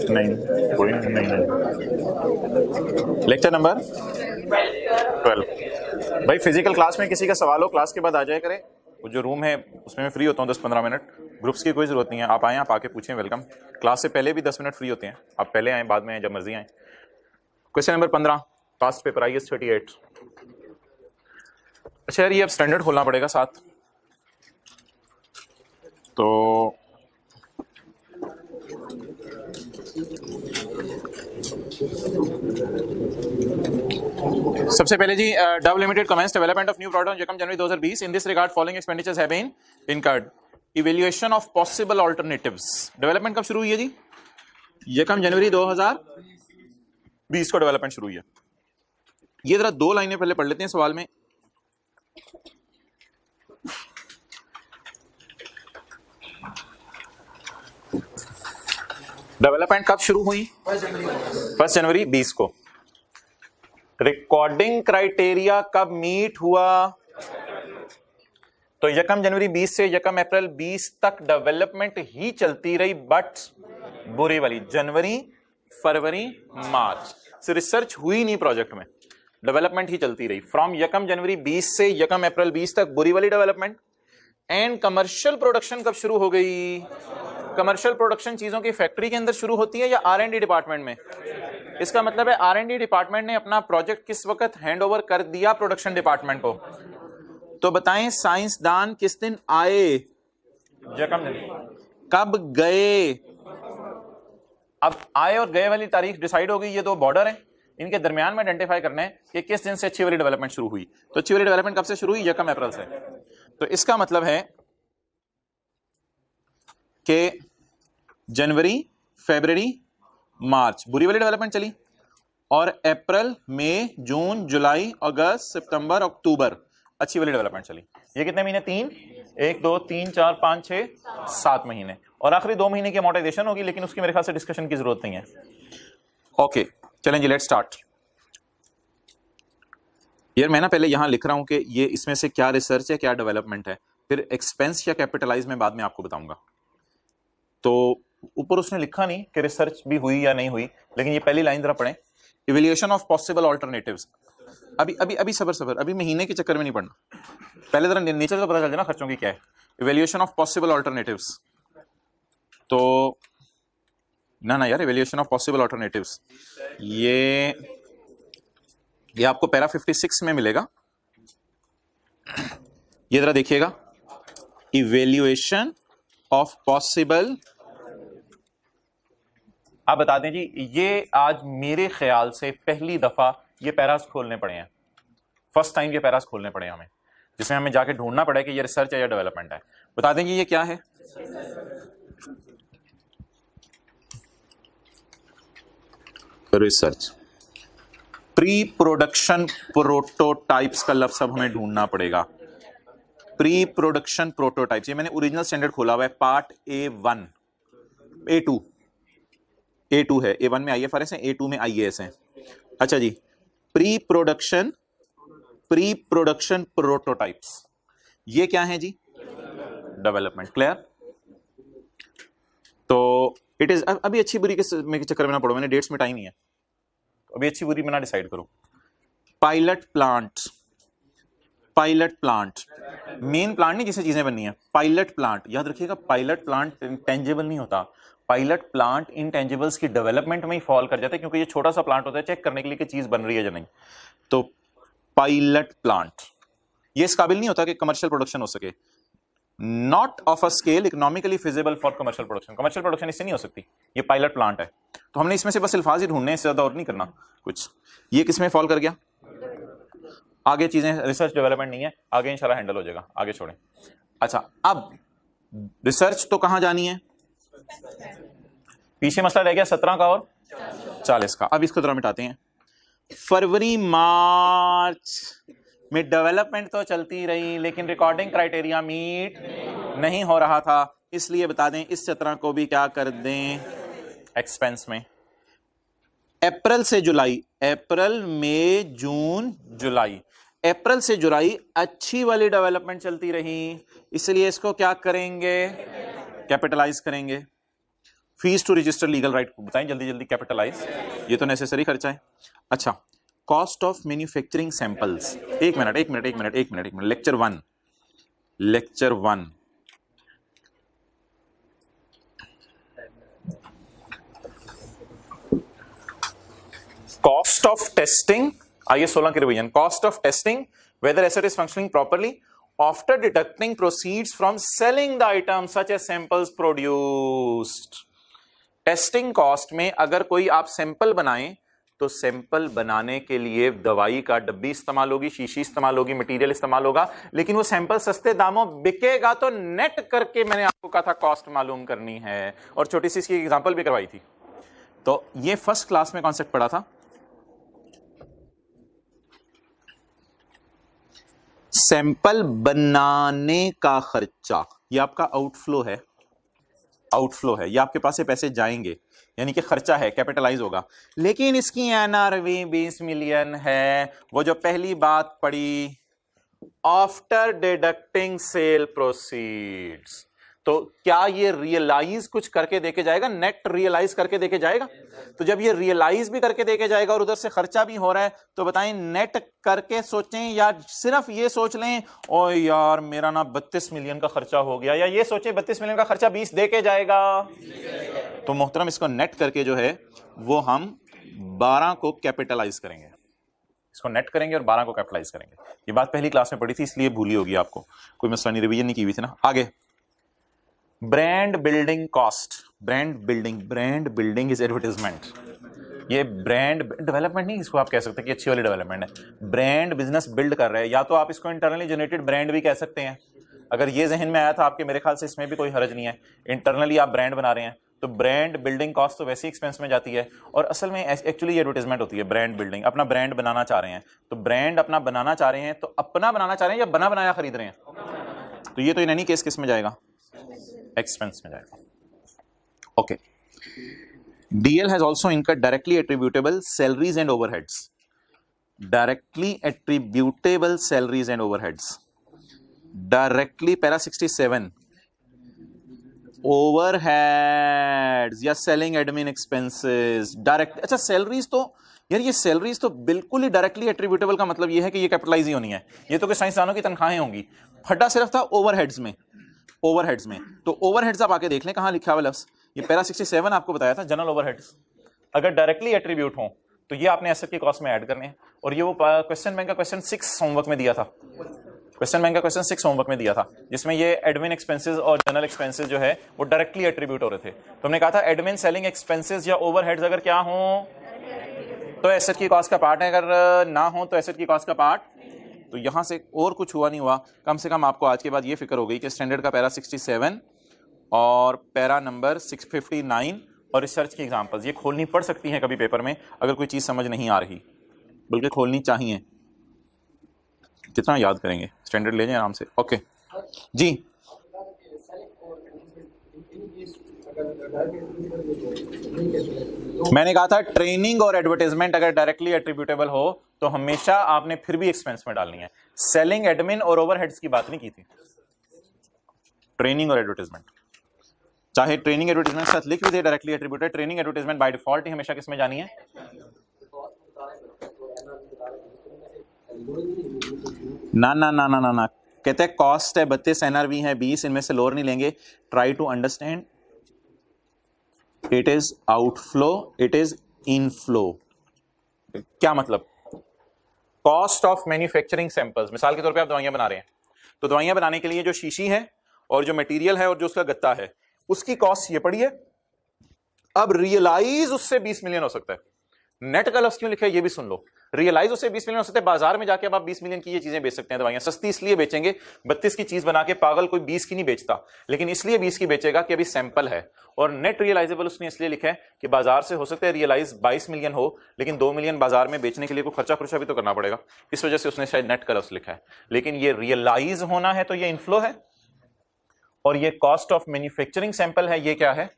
नहीं कोई नहीं। Lecture number 12। भाई फिजिकल क्लास में किसी का सवाल हो क्लास के बाद आ जाए करे, वो जो रूम है उसमें मैं फ्री होता हूँ 10-15 मिनट। ग्रुप्स की कोई जरूरत नहीं है, आप आए आप आके पूछें, वेलकम। क्लास से पहले भी 10 मिनट फ्री होते हैं, आप पहले आए बाद में आए, जब मर्जी आए। Question number 15, past paper IS 38। अच्छा यार, ये अब स्टैंडर्ड खोलना पड़ेगा साथ, तो सबसे पहले जी, Dove limited commence development of new product on यकम जनवरी 2020। In this regard following expenditures have been incurred. Evaluation of possible alternatives. Development कब शुरू हुई है जी? यकम जनवरी 2020 को डेवलपमेंट शुरू हुई है। ये जरा दो लाइनें पहले पढ़ लेते हैं सवाल में। डेवलपमेंट कब शुरू हुई? 1 जनवरी 20 को। रिकॉर्डिंग क्राइटेरिया कब मीट हुआ? तो यकम जनवरी 20 से यकम अप्रैल 20 तक डेवलपमेंट ही चलती रही, बट बुरी वाली जनवरी फरवरी मार्च से रिसर्च हुई नहीं प्रोजेक्ट में, डेवलपमेंट ही चलती रही। फ्रॉम यकम जनवरी 20 से यकम अप्रैल 20 तक बुरी वाली डेवलपमेंट। एंड कमर्शियल प्रोडक्शन कब शुरू हो गई? कमर्शियल प्रोडक्शन चीजों की फैक्ट्री के अंदर शुरू होती है या R&D डिपार्टमेंट में? इसका मतलब है R&D डिपार्टमेंट ने अपना प्रोजेक्ट किस वक्त हैंड ओवर कर दिया प्रोडक्शन डिपार्टमेंट को? तो बताएं, साइंसदान किस दिन आए? यकम दिन। कब गए? अब आए और गए वाली तारीख डिसाइड हो गई, ये दो बॉर्डर हैं, इनके दरमियान में आइडेंटिफाई करना है कि किस दिन से अच्छी वाली डेवलपमेंट शुरू हुई। तो अच्छी वाली डेवलपमेंट कब से शुरू हुई? यकम अप्रैल से। तो इसका मतलब है कि जनवरी फरवरी मार्च बुरी वाली डेवलपमेंट चली, और अप्रैल मई जून जुलाई अगस्त सितंबर अक्टूबर अच्छी वाली डेवलपमेंट चली। ये कितने महीने? 3, 1 2 3 4 5 6 7 महीने, और आखिरी 2 महीने की अमोर्टाइजेशन होगी, लेकिन उसकी मेरे ख्याल से डिस्कशन की जरूरत नहीं है। ओके चलें जी, लेट्स स्टार्ट। यार मैं ना पहले यहां लिख रहा हूं कि ये इसमें से क्या रिसर्च है क्या डेवलपमेंट है, फिर एक्सपेंस या कैपिटलाइज में बाद में आपको बताऊंगा। तो ऊपर उसने लिखा नहीं कि रिसर्च भी हुई या नहीं हुई, लेकिन ये पहली लाइन जरा पढ़ें, इवैल्यूएशन ऑफ पॉसिबल अल्टरनेटिव्स। अभी सबर, अभी महीने के चक्कर में नहीं पढ़ना, पहले जरा नेचर का पता चल जाए ना खर्चों की क्या है। इवैल्यूएशन ऑफ पॉसिबल अल्टरनेटिव्स, तो ना यार, इवैल्यूएशन ऑफ पॉसिबल अल्टरनेटिव्स ये आपको पैरा 56 में मिलेगा। ये जरा देखिएगा, इवैल्यूएशन ऑफ पॉसिबल। आप बता दें जी, ये आज मेरे ख्याल से पहली दफा ये पैरास खोलने पड़े हैं, फर्स्ट टाइम ये पैरास खोलने पड़े हमें, जिसमें हमें जाके ढूंढना पड़ा कि ये रिसर्च है या डेवलपमेंट है। बता दें जी ये क्या है? रिसर्च। प्री प्रोडक्शन प्रोटोटाइप्स का लफ्ज अब हमें ढूंढना पड़ेगा। प्री प्रोडक्शन प्रोटोटाइप्स, ये मैंने ओरिजिनल स्टैंडर्ड खोला हुआ है, पार्ट A1 A2 है। A1 में IFRS है, A2 में IAS है। अच्छा जी, प्री प्रोडक्शन प्रोटोटाइप्स, ये क्या है जी? डेवलपमेंट। क्लियर? तो इट इज, अभी अच्छी बुरी के चक्कर में ना पड़ो, मैंने डेट्स में टाइम ही है, अभी अच्छी बुरी में ना डिसाइड करो। पायलट प्लांट मेन प्लांट नहीं जिससे चीजें बननी है, पायलट प्लांट। याद रखिएगा, पायलट प्लांट टेंजिबल नहीं होता, पायलट प्लांट इनटेंजिबल्स की डेवलपमेंट में ही फॉल कर जाता है, क्योंकि ये छोटा सा प्लांट होता है चेक करने के लिए कि चीज बन रही है या नहीं। तो पायलट प्लांट ये इस काबिल नहीं होता कि कमर्शियल प्रोडक्शन हो सके, not of a scale economically feasible for commercial production. Commercial production इससे नहीं हो सकती, ये पायलट प्लांट है। तो हमने इसमें से बस अल्फाज ही ढूंढने, इससे ज्यादा और नहीं करना कुछ। ये किसमें फॉल कर गया? आगे चीजें रिसर्च डेवलपमेंट नहीं है, आगे इंशाल्लाह हैंडल हो जाएगा, आगे छोड़ें। अच्छा, अब रिसर्च तो कहां जानी है? पीछे मसला रह गया 17 का और 40 का। अब इसको जरा मिटाते हैं। फरवरी मार्च में डेवलपमेंट तो चलती रही, लेकिन रिकॉर्डिंग क्राइटेरिया मीट नहीं हो रहा था, इसलिए बता दें इस 17 को भी क्या कर दें? एक्सपेंस में। अप्रैल से जुलाई, अप्रैल मई जून जुलाई, अप्रैल से जुलाई अच्छी वाली डेवलपमेंट चलती रही, इसलिए इसको क्या करेंगे, कैपिटलाइज करेंगे। Fees to register legal right बताएं जल्दी जल्दी, कैपिटलाइज, ये तो नेसेसरी खर्चा है। अच्छा, कॉस्ट ऑफ मैन्युफैक्चरिंग सैंपल्स, एक minute, lecture one cost of testing, आइए 16 की revision. Cost of testing whether asset is functioning properly after deducting proceeds from selling the item such as samples produced. Testing cost में अगर कोई आप sample बनाएं तो sample बनाने के लिए दवाई का डब्बी इस्तेमाल होगी, शीशी इस्तेमाल होगी, मटेरियल इस्तेमाल होगा, लेकिन वो सैंपल सस्ते दामों बिकेगा तो नेट करके मैंने आपको कहा था कॉस्ट मालूम करनी है, और छोटी सी इसकी एग्जांपल भी करवाई थी। तो ये फर्स्ट क्लास में कॉन्सेप्ट पढ़ा था। सैंपल बनाने का खर्चा, ये आपका आउटफ्लो है, ये आपके पास से पैसे जाएंगे, यानी कि खर्चा है, कैपिटलाइज होगा। लेकिन इसकी एनआरवी 20 मिलियन है, वो जो पहली बात पड़ी, आफ्टर डिडक्टिंग सेल प्रोसीड्स। तो क्या ये रियलाइज कुछ करके देके जाएगा, नेट रियलाइज करके देके जाएगा? तो जब ये रियलाइज भी करके देके जाएगा और उधर से खर्चा भी हो रहा है, तो बताएं नेट करके सोचें या सिर्फ ये सोच लें ओ यार मेरा ना 32 मिलियन का खर्चा हो गया, या ये सोचें 32 मिलियन का खर्चा 20 देके जाएगा? तो मोहतरम इसको नेट करके जो है वो हम 12 को कैपिटलाइज करेंगे, इसको नेट करेंगे और 12 को कैपिटलाइज करेंगे। ये बात पहली क्लास में पढ़ी थी, इसलिए भूली होगी आपको, कोई मसला नहीं, रिवीजन नहीं की हुई थी ना। आगे brand building cost, brand building is advertisement. ये ब्रांड डेवलपमेंट नहीं, इसको आप कह सकते हैं कि अच्छी वाली डेवलपमेंट है। ब्रांड बिजनेस बिल्ड कर रहे हैं, या तो आप इसको इंटरनली जनरेटेड ब्रांड भी कह सकते हैं। अगर ये जहन में आया था आपके, मेरे ख्याल से इसमें भी कोई हर्ज नहीं है, इंटरनली आप ब्रांड बना रहे हैं तो ब्रांड बिल्डिंग कॉस्ट तो वैसे ही एक्सपेंस में जाती है, और असल में एक्चुअली एडवर्टाइजमेंट होती है। ब्रांड बिल्डिंग, अपना ब्रांड बनाना चाह रहे हैं, तो ब्रांड अपना बनाना चाह रहे हैं, तो अपना बनाना चाह रहे हैं या बना बनाया खरीद रहे हैं? तो ये तो इन एनी केस किस में जाएगा, एक्सपेंस में जाएगा। Okay, DL has also incurred directly attributable salaries and overheads. Directly attributable salaries and overheads. Directly para 67 overheads या selling admin expenses direct। अच्छा सैलरीज तो यार, ये सैलरीज तो बिल्कुल ही डायरेक्टली एट्रीब्यूटेबल का मतलब ये है कि ये कैपिटलाइज ही होनी है, ये तो कोई साइंसदानों की तनख्वाहें होंगी। फटा सिर्फ था ओवरहेड्स में, तो ओवरहेड्स आप आके देख लें कहां लिखा हुआ लफ्ज, ये पैरा 67 आपको बताया था, जनरल ओवरहेड्स। अगर डायरेक्टली एट्रीब्यूट हो तो ये आपने एसेट की कॉस्ट में ऐड करने हैं, और ये वो क्वेश्चन बैंक का क्वेश्चन 6 होमवर्क में दिया था, जिसमें ये एडमिन एक्सपेंसेस और जनरल एक्सपेंसेस जो है वो डायरेक्टली एट्रीब्यूट हो रहे थे। तो हमने कहा था एडमिन सेलिंग एक्सपेंसेस या ओवरहेड्स अगर क्या हो तो एसेट की कॉस्ट का पार्ट है, अगर ना हो तो एसेट की कॉस्ट का पार्ट। तो यहां से और कुछ हुआ नहीं हुआ, कम से कम आपको आज के बाद ये फिक्र हो गई कि स्टैंडर्ड का पैरा 67 और पैरा नंबर 659 और रिसर्च की एग्जांपल्स ये खोलनी पड़ सकती हैं कभी पेपर में, अगर कोई चीज समझ नहीं आ रही, बल्कि खोलनी चाहिए। कितना याद करेंगे, स्टैंडर्ड ले जाएं आराम से। ओके जी, मैंने कहा था ट्रेनिंग और एडवर्टाइजमेंट अगर डायरेक्टली एट्रीब्यूटेबल हो तो हमेशा आपने फिर भी एक्सपेंस में डालनी है। सेलिंग, एडमिन और ओवरहेड्स की बात नहीं की थी, ट्रेनिंग और एडवर्टाइजमेंट, चाहे ट्रेनिंग एडवर्टाइजमेंट साथ लिख भी दे directly attributed, training advertisement by default ही हमेशा किस में जानी है? ना ना ना ना ना ना, कहते हैं कॉस्ट है 32 एनआरवी है 20, इनमें से लोअर नहीं लेंगे। Try to understand, it is outflow, it is inflow. क्या मतलब? कॉस्ट ऑफ मैन्युफैक्चरिंग सैंपल्स, मिसाल के तौर पे आप दवाइयां बना रहे हैं, तो दवाइयां बनाने के लिए जो शीशी है और जो मटेरियल है और जो उसका गत्ता है उसकी कॉस्ट ये पड़ी है। अब रियलाइज उससे 20 मिलियन हो सकता है, नेट का लफ्ज क्यों लिखा है ये भी सुन लो। रियलाइज उससे 20 मिलियन हो सकता है, बाजार में जाके अब आप 20 मिलियन की ये चीजें बेच सकते हैं। दवाइयां सस्ती इसलिए बेचेंगे, 32 की चीज बना के पागल कोई 20 की नहीं बेचता, लेकिन इसलिए 20 की बेचेगा कि अभी सैंपल है। और नेट रियलाइजेबल उसने इसलिए लिखा है कि बाजार से हो सकता है रियलाइज 22 मिलियन हो, लेकिन 2 मिलियन बाजार में बेचने के लिए कोई खर्चा भी तो करना पड़ेगा, इस वजह से उसने शायद नेट का लफ्ज लिखा है। लेकिन ये रियलाइज होना है तो ये इनफ्लो है, और ये कॉस्ट ऑफ मैन्युफैक्चरिंग सैंपल है, ये क्या है?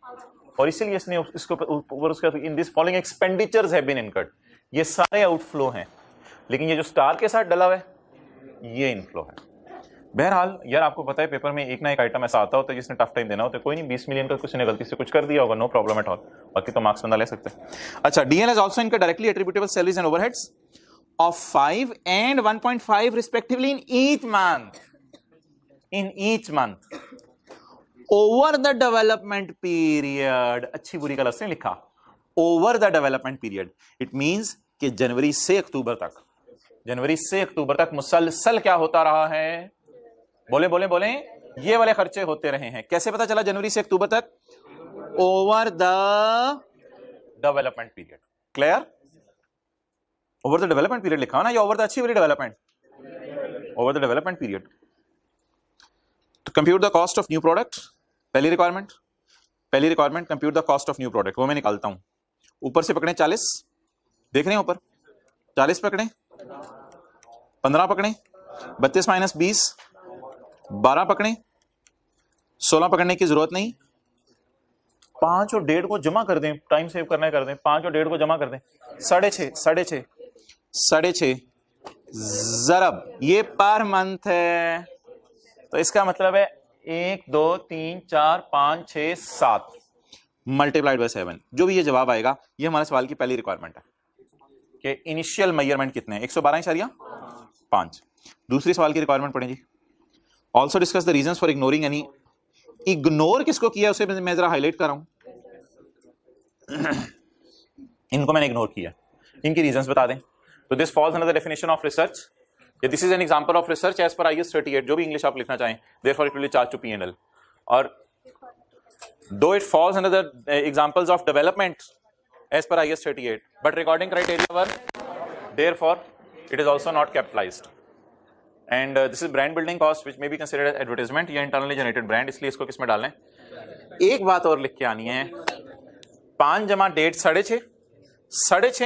और इसीलिए इसने इसको ऊपर उसका in this following expenditures have been incurred, ये सारे आउटफ्लो हैं। लेकिन ये जो स्टार के साथ डला हुआ है ये इनफ्लो है। बहरहाल यार आपको पता है पेपर में एक ना एक आइटम ऐसा आता होता है जिसने टफ टाइम देना होता है, कोई नहीं 20 मिलियन का किसी ने गलती से कुछ कर दिया होगा, नो प्रॉब्लम एट ऑल, बाकी तो मार्क्स बंदा ले सकते हैं। अच्छा, डीएल इज आल्सो इनका directly attributable salaries and overheads of 5 and 1.5 respectively in each month over the development period। अच्छी बुरी का लफ्ज़ नहीं लिखा, over the development period, it means कि जनवरी से अक्टूबर तक मुसलसल क्या होता रहा है, बोले ये वाले खर्चे होते रहे हैं। कैसे पता चला जनवरी से अक्टूबर तक? Over the development period. Clear? Over the development period लिखा हो ना, या ओवर द अचीवरी development? Over the development period. तो compute the cost of new product, पहली requirement compute the cost of new product. वो मैं निकालता हूं, ऊपर से पकड़े 40, देख रहे हैं ऊपर 40 पकड़े, 15 पकड़े, 32 माइनस 20 12 पकड़े, 16 पकड़ने की जरूरत नहीं, 5 और 1.5 को जमा कर दें, टाइम सेव करना है कर दें, 5 और 1.5 को जमा कर दें, 6.5 जरब ये पर मंथ है, तो इसका मतलब है 1 2 3 4 5 6 7 मल्टीप्लाइड बाय 7। जो भी ये जवाब आएगा, ये हमारे सवाल की पहली रिक्वायरमेंट है कि इनिशियल मेजरमेंट कितने हैं, 112.5। दूसरी सवाल की रिक्वायरमेंट पढ़ें जी। Also discuss the reasons for ignoring any. Ignore किसको किया उसे मैं जरा हाईलाइट कर रहा हूं। इनको मैंने इग्नोर किया, इनकी रीजंस बता दें। तो this falls under the definition of research, this is an example of research as per IAS 38, जो भी इंग्लिश आप लिखना चाहें, therefore it will be charge to P&L। और though it falls under the examples of development as per IAS 38, but recording criteria were, therefore it is also not capitalized, and this is brand building cost which may be considered as advertisement या internally generated brand, इसलिए इसको किस में डालना है। एक बात और लिख के आनी है, 5 जमा date 6.5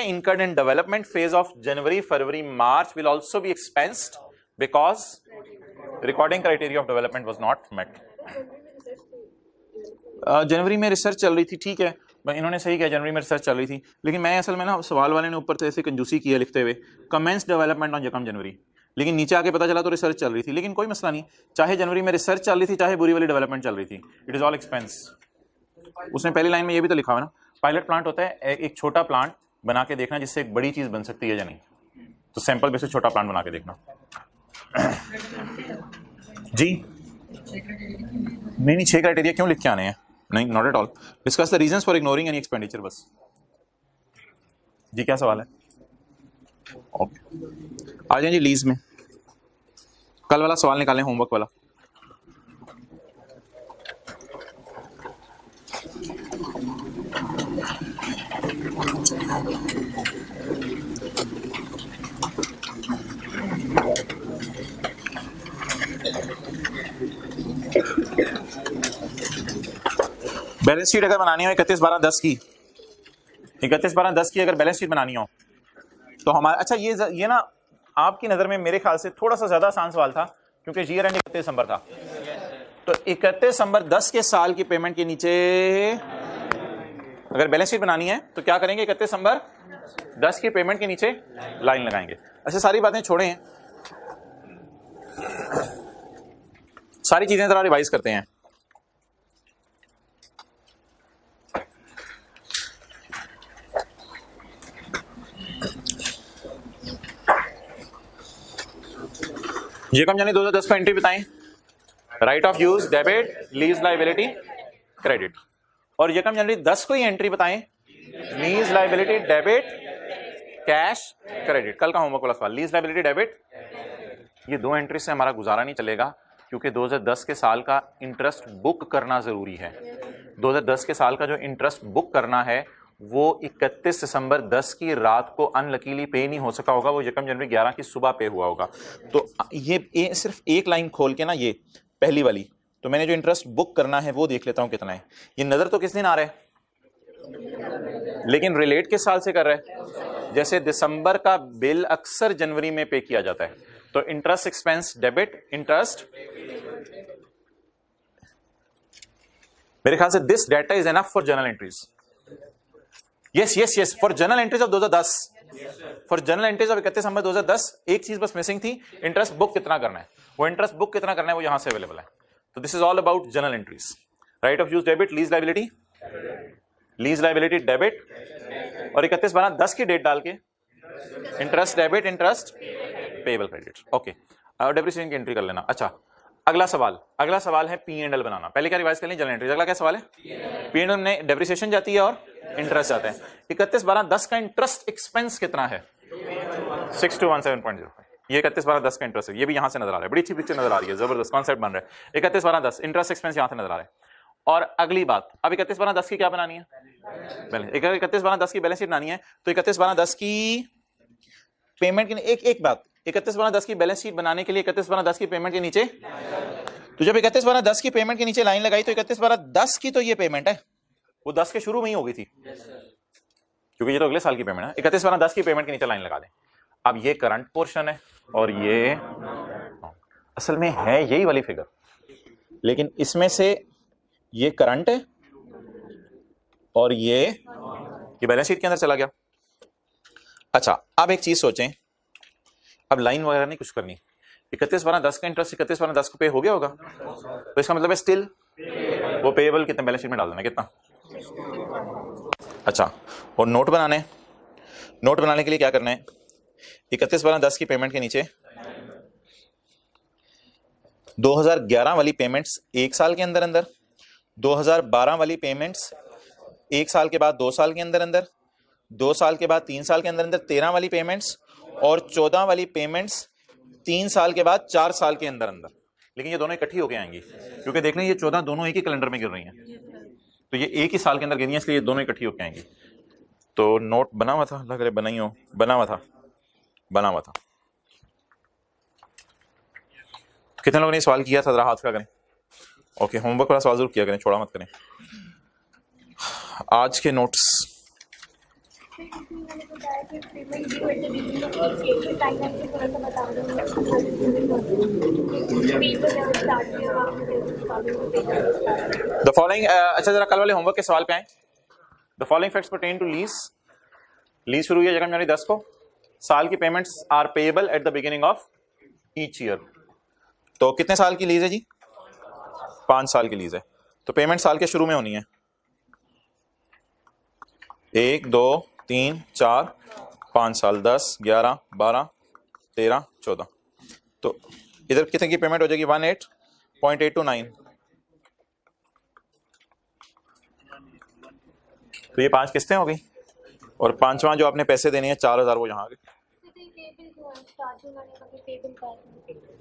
incurred in development phase of January, February, March will also be expensed because recording criteria of development was not met। जनवरी में रिसर्च चल रही थी, ठीक है, इन्होंने सही किया, जनवरी में रिसर्च चल रही थी, लेकिन मैं असल में ना सवाल वाले ने ऊपर से ऐसे कंजूसी किया लिखते हुए कमेंस डेवलपमेंट ऑन यकम जनवरी, लेकिन नीचे आके पता चला तो रिसर्च चल रही थी। लेकिन कोई मसला नहीं, चाहे जनवरी में रिसर्च चल रही थी, चाहे बुरी वाली डेवलपमेंट चल रही थी, इट इज ऑल एक्सपेंस। उसने पहली लाइन में ये भी तो लिखा हुआ ना, पायलट प्लांट होता है एक छोटा प्लांट बना के देखना जिससे एक बड़ी चीज बन सकती है या नहीं, तो सैंपल बेसिस छोटा प्लांट बना के देखना। जी नहीं 6 क्राइटेरिया क्यों लिख के आने हैं, नहीं, not at all. Discuss the reasons for ignoring any expenditure, बस। जी क्या सवाल है? ओके, आ जाए जी लीज में। कल वाला सवाल निकालें, होमवर्क वाला। बैलेंस शीट अगर बनानी हो 31/12/10 की, 31/12/10 की अगर बैलेंस शीट बनानी हो तो हमारा, अच्छा ये ना आपकी नजर में मेरे ख्याल से थोड़ा सा ज्यादा आसान सवाल था, क्योंकि ईयर एंड 31 दिसंबर था। तो 31 दिसंबर 10 के साल की पेमेंट के नीचे अगर बैलेंस शीट बनानी है तो क्या करेंगे, 31 दिसंबर 10 की पेमेंट के नीचे लाइन लगाएंगे। अच्छा, सारी बातें छोड़ें, सारी चीजें जरा रिवाइज करते हैं। यकम जनवरी 2010 को एंट्री बताएं, right off use debit, lease liability credit. और यकम जनवरी 10 को ही एंट्री बताएं, lease liability debit cash credit. कल का होमवर्क वाला सवाल, लीज लायबिलिटी डेबिट, ये 2 एंट्री से हमारा गुजारा नहीं चलेगा, क्योंकि 2010 के साल का इंटरेस्ट बुक करना जरूरी है। 2010 के साल का जो इंटरेस्ट बुक करना है वो 31 दिसंबर 10 की रात को अनलकीली पे नहीं हो सका होगा, वो यकम जनवरी 11 की सुबह पे हुआ होगा। तो ये सिर्फ एक लाइन खोल के ना, ये पहली वाली, तो मैंने जो इंटरेस्ट बुक करना है वो देख लेता हूं कितना है। ये नजर तो किस दिन आ रहा है, लेकिन रिलेट किस साल से कर रहा है। जैसे दिसंबर का बिल अक्सर जनवरी में पे किया जाता है, तो इंटरेस्ट एक्सपेंस डेबिट इंटरेस्ट, मेरे ख्याल से this data is enough for journal entries. Yes for journal entries of 2010, for general entries of 31 दिसंबर 2010 एक चीज बस मिसिंग थी, इंटरेस्ट बुक कितना करना है। वो इंटरेस्ट बुक कितना करना है वो यहां से अवेलेबल है। तो this is all about general entries. Right off use debit, lease liability debit, और 31/12/10 की डेट डाल के interest debit, interest payable credit. Okay, और डेप्रिसिएशन की एंट्री कर लेना। अच्छा, अगला सवाल है P&L बनाना। पहले क्या रिवाइज कर लें, जनरल एंट्रीज। अगला क्या सवाल है, P&L में डेप्रिसिएशन जाती है और इंटरेस्ट जाता है। 31/12/10 का इंटरेस्ट एक्सपेंस कितना है, 6217.05। ये 31/12/10 का इंटरेस्ट है, ये भी यहां से नजर आ रहा है, बड़ी अच्छी पिक्चर नजर आ रही है, जबरदस्त कॉन्सेप्ट बन रहा है। 31/12/10 इंटरेस्ट एक्सपेंस यहां से नजर आ रहा है। और अगली बात, अब 31/12/10 की क्या बनानी है, 31/12/10 की बैलेंस शीट बनानी है। तो 31/12/10 की पेमेंट की एक बात, 31/12/10 की बैलेंस शीट बनाने के लिए 31/12/10 की पेमेंट के नीचे, तो जब 31/12/10 की पेमेंट के नीचे लाइन लगाई तो 31/12/10 की तो ये पेमेंट है, वो 10 के शुरू में ही हो गई थी, क्योंकि ये तो अगले साल की पेमेंट है। 31/12/10 की पेमेंट के नीचे लाइन लगा दें। अब ये करंट पोर्शन है और ये असल में है यही वाली फिगर, लेकिन इसमें से ये करंट है और ये बैलेंस शीट के अंदर चला गया। अच्छा, अब एक चीज सोचें, अब लाइन वगैरह नहीं कुछ करनी, 31/12/10 का इंटरेस्ट 31/12/10 को पे हो गया होगा, तो इसका मतलब है स्टिल वो पेएबल कितने बैलेंस शीट में डाल देना, कितना। अच्छा, और नोट बनाने के लिए क्या करना है, 31/12/10 की पेमेंट के नीचे 2011 वाली पेमेंट्स एक साल के अंदर अंदर, 2012 वाली पेमेंट्स एक साल के बाद 2 साल के अंदर अंदर, 2 साल के बाद 3 साल के अंदर अंदर 13 वाली पेमेंट्स, और 14 वाली पेमेंट्स 3 साल के बाद 4 साल के अंदर अंदर। लेकिन ये दोनों इकट्ठी होके आएंगी, क्योंकि देख लें ये 14 दोनों एक ही कैलेंडर में गिर रही हैं, तो ये एक ही साल के अंदर गिरी हैं, इसलिए ये दोनों इकट्ठी होके आएंगी। तो नोट बना हुआ था, लग रहा है बना हुआ था। तो कितने लोगों ने सवाल किया था, जरा हाथ खड़ा करें। ओके, होमवर्क वाला सवाल जरूर किया करें, छोड़ा मत करें। आज के नोट्स, द फॉलोइंग, अच्छा जरा कल वाले होमवर्क के सवाल पे आए। The following facts pertain to lease शुरू हुई है जनवरी 10 को। साल की payments are payable at the beginning of each year. तो कितने साल की लीज है जी, 5 साल की लीज है, तो पेमेंट साल के शुरू में होनी है 1 2 3 4 5 साल, 10 11 12 13 14। तो इधर कितने की पेमेंट हो जाएगी, 18.829। तो ये 5 किस्तें हो गई, और 5वां जो आपने पैसे देने हैं 4000 वो यहाँ आ गए।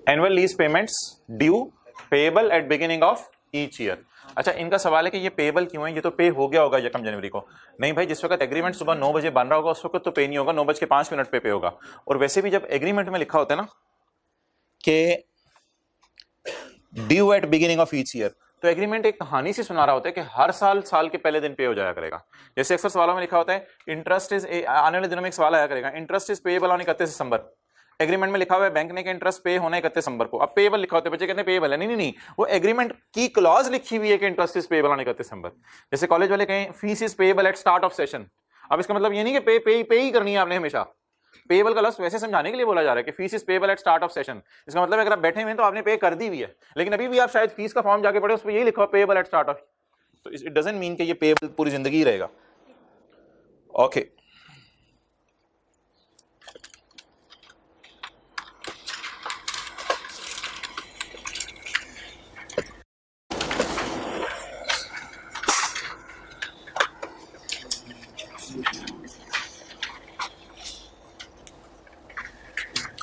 Annual lease payments due payable at beginning of each year. अच्छा, इनका सवाल है कि ये पेएबल क्यों है, ये तो पे हो गया होगा 1 जनवरी को। नहीं भाई, जिस वक्त एग्रीमेंट सुबह 9 बजे बन रहा होगा उस वक्त तो पे नहीं होगा, 9:05 पे होगा। और वैसे भी जब एग्रीमेंट में लिखा होता है ना कि due at beginning of each year, तो एग्रीमेंट एक कहानी से सुना रहा होता है कि हर साल के पहले दिन पे हो जाया करेगा। जैसे अक्सर सवालों में लिखा होता है इंटरेस्ट इज, आने वाले दिनों में एक सवाल आया करेगा, interest is payable on 31 December. Agreement में लिखा हुआ है बैंक ने कि इंटरेस्ट पे होना है 31 दिसंबर को। अब पेएबल लिखा होता है, बच्चे कहते हैं पेएबल है, नहीं, वो एग्रीमेंट की क्लॉज लिखी हुई है कि इंटरेस्ट इज पेएबल ऑन 31 दिसंबर। जैसे कॉलेज वाले कहें fees is payable eight start of session. अब इसका मतलब ये नहीं कि पे ही करनी है आपने हमेशा। पेएबल का लफ्ज वैसे समझाने के लिए बोला जा रहा है कि fees is payable eight start of session. इसका मतलब अगर आप बैठे हुए हैं तो आपने पे कर दी हुई है, लेकिन अभी भी आप शायद फीस का फॉर्म जाके पढ़े, उस पर यही लिखा हुआ पेएबल एट स्टार्ट ऑफ। तो इट डजंट मीन कि ये पेएबल पूरी जिंदगी रहेगा। ओके,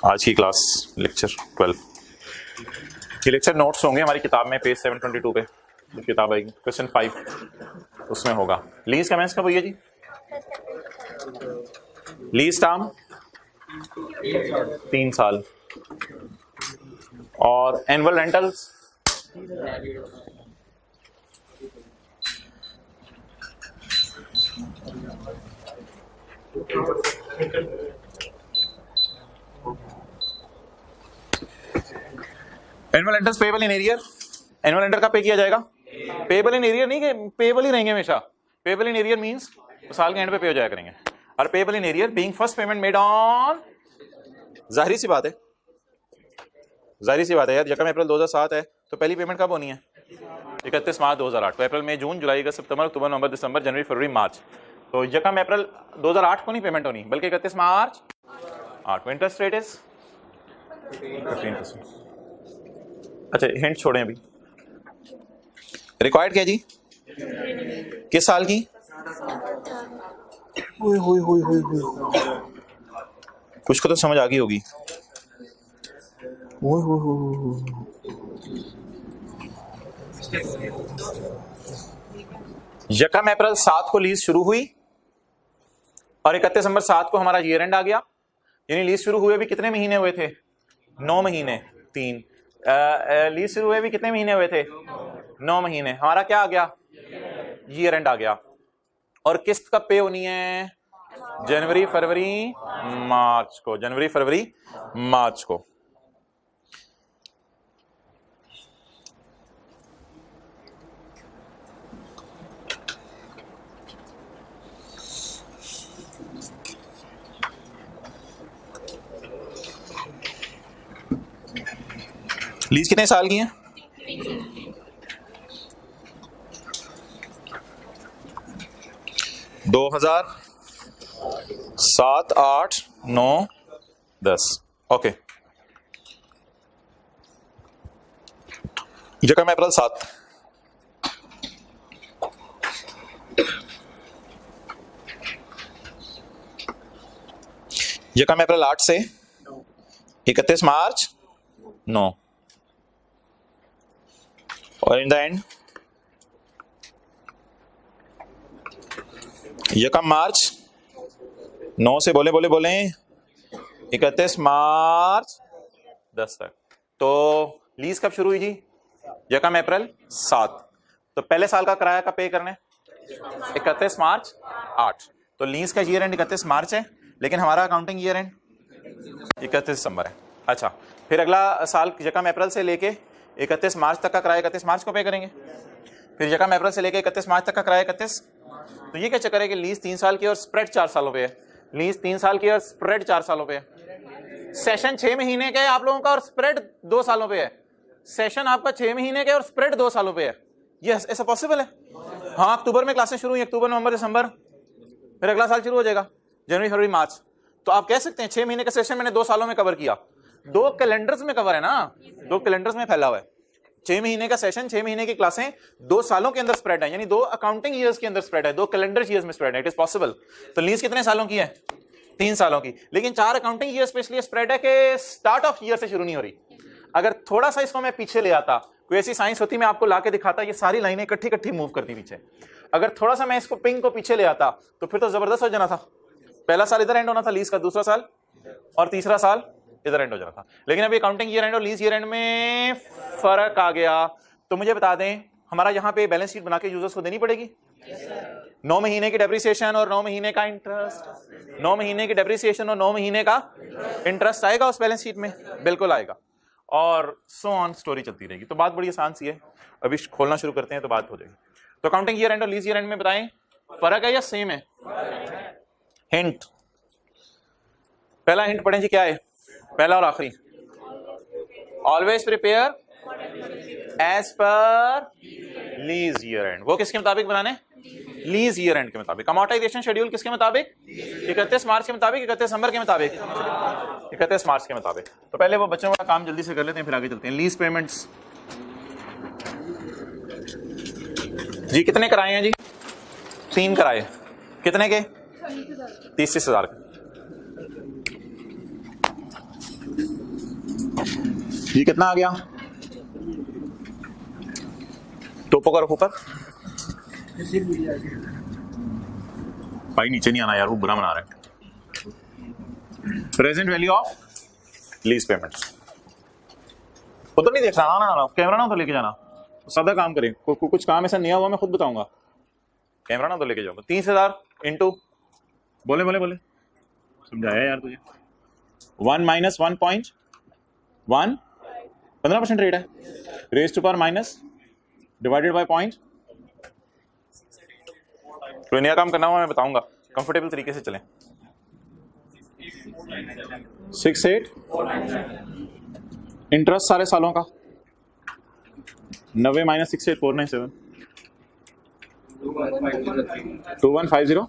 आज की क्लास लेक्चर 12 ये लेक्चर नोट्स होंगे हमारी किताब में, पेज 722 पे किताब आएगी, क्वेश्चन 5 उसमें होगा। लीज कमेंस कब हुई है जी, लीज टर्म 3 साल, और annual rentals annual rentals payable in arrear. Annual rental का पे किया जाएगा, पेएबल इन एरियर नहीं कि पेएबल ही रहेंगे हमेशा। पेएबल इन एरियर मींस साल के एंड पे हो जाया करेंगे। Are payable in arrear being first payment made on, जाहिर सी बात है यार, यकम अप्रैल 2007 है तो पहली पेमेंट कब होनी है? 31 मार्च 2008। तो अप्रैल, मई, जून, जुलाई, अगस्त, सितंबर, अक्टूबर, नवंबर, दिसंबर, जनवरी, फरवरी, मार्च। तो यकम अप्रैल 2008 को नहीं पेमेंट होनी बल्कि 31 मार्च 8 को। Interest rate is 15%। अच्छा हिंट छोड़ें अभी। रिक्वायर्ड क्या जी? किस साल की? कुछ को तो समझ आ गई होगी। यकम अप्रैल 7 को लीज शुरू हुई और 31 दिसंबर 7 को हमारा ईयर एंड आ गया। यानी लीज शुरू हुए भी कितने महीने हुए थे? 9 महीने। 3 लीज शुरू हुए भी कितने महीने हुए थे? 9 महीने। हमारा क्या आ गया? ईयर एंड आ गया। और किस्त कब पे होनी है? जनवरी, फरवरी, मार्च को। जनवरी, फरवरी, मार्च को। लीज कितने साल की है? 2007, 8, 9, 10। ओके, यकम अप्रैल 7। यकम अप्रैल 8 से 31 मार्च 9 और इन द एंड यकम मार्च 9 से बोले 31 मार्च 10 तक। तो लीज कब शुरू हुई जी? यकम अप्रैल 7। तो पहले साल का किराया का पे करने 31 मार्च 8। तो लीज का ईयर एंड 31 मार्च है, लेकिन हमारा अकाउंटिंग ईयर एंड 31 दिसंबर है। अच्छा, फिर अगला साल यकम अप्रैल से लेके 31 मार्च तक का किराया 31 मार्च को पे करेंगे। फिर यकम अप्रैल से लेके 31 मार्च तक का किराया 31। तो ये क्या चक्कर है कि लीज 3 साल की और स्प्रेड 4 सालों पे है। लीज 3 साल की और स्प्रेड 4 सालों पे है। सेशन 6 महीने का है आप लोगों का और स्प्रेड 2 सालों पे है। सेशन आपका 6 महीने का और स्प्रेड 2 सालों पे है। ये ऐसा पॉसिबल है? हाँ, अक्टूबर में क्लासें शुरू हुई, अक्टूबर, नवंबर, दिसंबर, फिर अगला साल शुरू हो जाएगा जनवरी, फरवरी, मार्च। तो आप कह सकते हैं 6 महीने का सेशन मैंने 2 सालों में कवर किया। 2 कैलेंडर्स में कवर है ना, 2 कैलेंडर्स में फैला हुआ है। 6 महीने का सेशन, 6 महीने की क्लासें 2 सालों के अंदर स्प्रेड है, यानी 2 अकाउंटिंग ईयर्स के अंदर स्प्रेड है, 2 कैलेंडर ईयर्स में स्प्रेड है। It is possible. तो लीज कितने सालों की है? 3 सालों की, लेकिन 4 अकाउंटिंग ईयर्स पे इसलिए स्प्रेड है कि स्टार्ट ऑफ ईयर से शुरू नहीं हो रही। अगर थोड़ा सा इसको मैं पीछे ले आता, कोई ऐसी साइंस होती मैं आपको लाके दिखाता, ये सारी लाइनें इकट्ठी मूव करती पीछे। अगर थोड़ा सा मैं इसको पिंग को पीछे ले आता तो फिर तो जबरदस्त हो जाना था। पहला साल इधर एंड होना था लीज का, दूसरा साल और तीसरा साल इधर एंड हो जाना था। लेकिन अभी अकाउंटिंग ईयर एंड और लीज ईयर एंड में फर्क आ गया। तो मुझे बता दें, हमारा यहाँ पे बैलेंस शीट बना के यूजर्स को देनी पड़ेगी। 9 महीने की डेप्रिसिएशन और 9 महीने का इंटरेस्ट, 9 महीने की डेप्रिसिएशन और 9 महीने का इंटरेस्ट आएगा उस बैलेंस शीट में, बिल्कुल आएगा। और सो ऑन स्टोरी चलती रहेगी। तो बात बड़ी आसान सी है, अभी खोलना शुरू करते हैं तो बात हो जाएगी। तो अकाउंटिंग ईयर एंड और लीज ईयर एंड में बताएं फर्क है या सेम है? हिंट, पहला हिंट पढ़ें जी, क्या है पहला और आखिरी? Always prepare as per lease year end. वो किसके मुताबिक बनाने? लीज ईयर एंड के मुताबिक। अमोर्टाइजेशन शेड्यूल किसके मुताबिक? 31 मार्च के मुताबिक, 31 दिसंबर के मुताबिक, 31 मार्च के मुताबिक। तो पहले वो बच्चों का काम जल्दी से कर लेते हैं, फिर आगे चलते हैं। लीज पेमेंट्स जी कितने कराए हैं जी? 3 कराए। कितने के? 30,000 के। ये कितना आ गया? टोपो का ऊपर भाई, नीचे नहीं आना यार, वो बुरा बना रहे हैं। Present value of lease payments. वो तो नहीं देख रहा ना, कैमरा ना तो लेके जाना, सादा काम करें। कुछ काम ऐसा नया हुआ मैं खुद बताऊंगा, कैमरा ना तो लेके जाऊंगा। 30,000 इंटू बोले समझाया यार तुझे। 1 माइनस 1.1 15% रेट है, raise to power minus divided by point. तो नया काम करना हुआ मैं बताऊंगा, कंफर्टेबल तरीके से चलें। 6-8 इंटरेस्ट सारे सालों का 90 माइनस 6-8 497 21503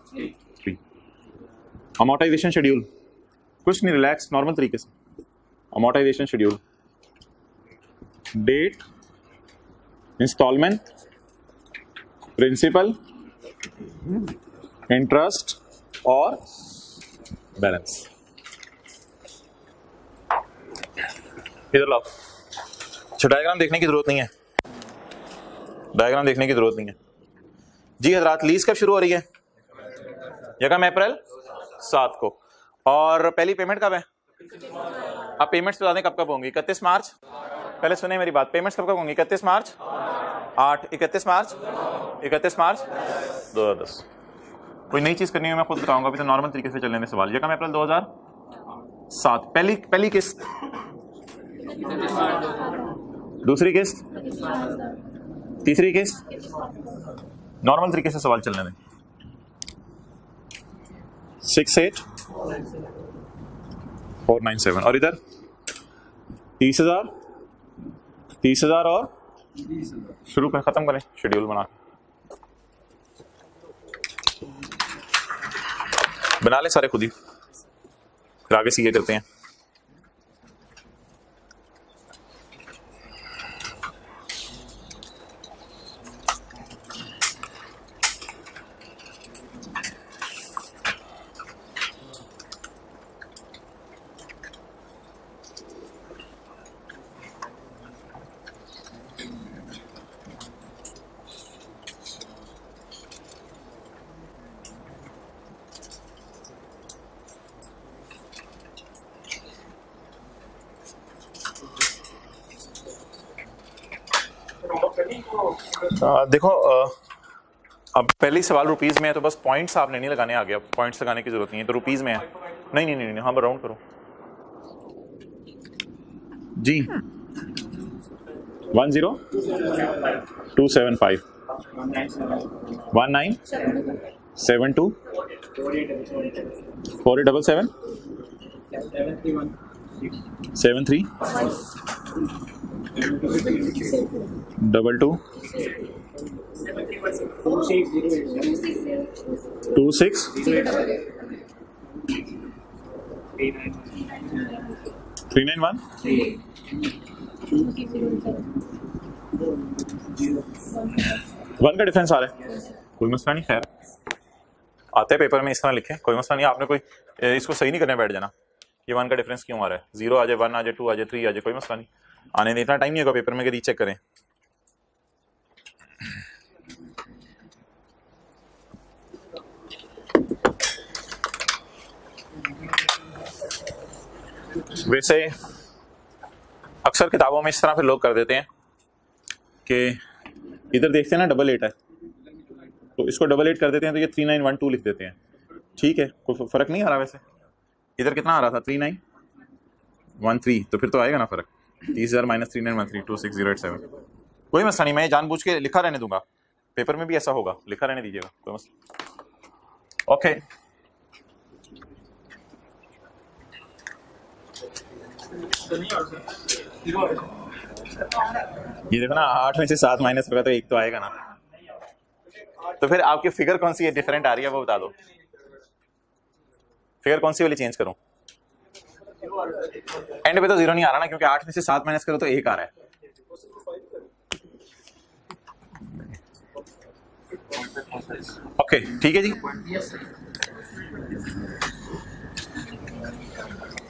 अमोर्टाइजेशन शेड्यूल कुछ नहीं, रिलैक्स नॉर्मल तरीके से। Amortisation schedule date, instalment, principal, interest और बैलेंस। इधर लाओ। अच्छा, डायग्राम देखने की जरूरत नहीं है, डायग्राम देखने की जरूरत नहीं है जी हजरात। लीज कब शुरू हो रही है? यकम अप्रैल 7 को। और पहली पेमेंट कब है? आप पेमेंट्स बता दें कब कब होंगी। 31 मार्च, पहले सुने मेरी बात, पेमेंट्स कब कब होंगी? 31 मार्च 8, 31 मार्च 2010। कोई नई चीज करनी है मैं खुद बताऊंगा, अभी तो नॉर्मल तरीके से चलने में सवाल। यकम अप्रैल 2007 पहली किस्त, दूसरी किस्त, तीसरी किस्त, नॉर्मल तरीके से सवाल चलने में। 6-8 497 और इधर 30,000 और शुरू कर, खत्म करें शेड्यूल बना ले सारे खुद ही, फिर आगे सीए करते हैं। देखो अब पहली सवाल रुपीज में है तो बस पॉइंट्स आपने नहीं लगाने, आ गया पॉइंट्स लगाने की जरूरत नहीं है, तो रुपीज में है। नहीं हाँ राउंड करो जी। 10275 1972 4877 73 22 26 391 1 का डिफरेंस आ रहा है, कोई मसला नहीं। खैर आते हैं पेपर में इस तरह लिखे, कोई मसला नहीं। आपने कोई इसको सही नहीं करने बैठ जाना, ये 1 का डिफरेंस क्यों आ रहा है। 0 आ जाए, 1 आ जाए, 2 आ जाए, 3 आ जाए, कोई मसला नहीं। आने में इतना टाइम नहीं होगा पेपर में कि रीचेक करें। वैसे अक्सर किताबों में इस तरह फिर लोग कर देते हैं कि इधर देखते हैं ना 88 है तो इसको 88 कर देते हैं, तो ये 3912 लिख देते हैं। ठीक है, कोई फर्क नहीं आ रहा। वैसे इधर कितना आ रहा था 3913, तो फिर तो आएगा ना फर्क। 30,000 माइनस 3913 26087। कोई मसला नहीं, मैं जानबूझ के लिखा रहने दूंगा, पेपर में भी ऐसा होगा, लिखा रहने दीजिएगा, कोई मसला। ओके ये देखो ना, 8 में से 7 माइनस होगा तो 1 तो आएगा ना। तो फिर आपकी फिगर कौन सी है डिफरेंट आ रही है वो बता दो। फिगर कौन सी वाली चेंज करूं? एंड पे तो 0 नहीं आ रहा ना, क्योंकि 8 में से 7 माइनस करो तो 1 आ रहा है। ओके ठीक है जी।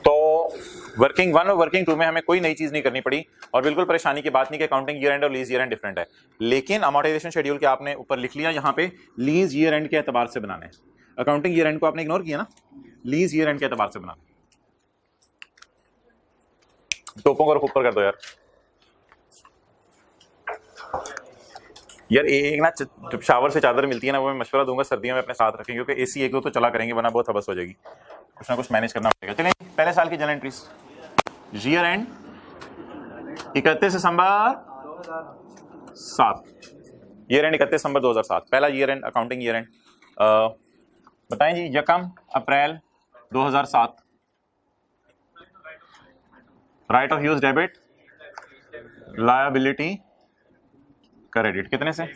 तो वर्किंग 1 और वर्किंग 2 में हमें कोई नई चीज नहीं करनी पड़ी, और बिल्कुल परेशानी की बात नहीं कि अकाउंटिंग ईयर एंड और लीज ईयर एंड डिफरेंट है। लेकिन अमोर्टाइजेशन शेड्यूल के आपने ऊपर लिख लिया, यहाँ पे लीज ईयर एंड के एतबार से बनाना है। अकाउंटिंग ईयर एंड को आपने इग्नोर किया ना, लीज ईयर एंड के एतबार से बनाना। टोपों को ऊपर कर दो यार। यार एक ना जब शावर से चादर मिलती है ना, वो मैं मशवरा दूंगा सर्दियों में अपने साथ रखें, क्योंकि एसी 1-2 तो चला करेंगे, वरना बहुत हबस हो जाएगी। कुछ ना कुछ मैनेज करना पड़ेगा। चलिए पहले साल की general entries, year and 31 December 7, year and 31 दिसंबर 2007, पहला year and accounting year and. बताएं जी, 1 अप्रैल 2007 right off use debit, liability credit कितने से?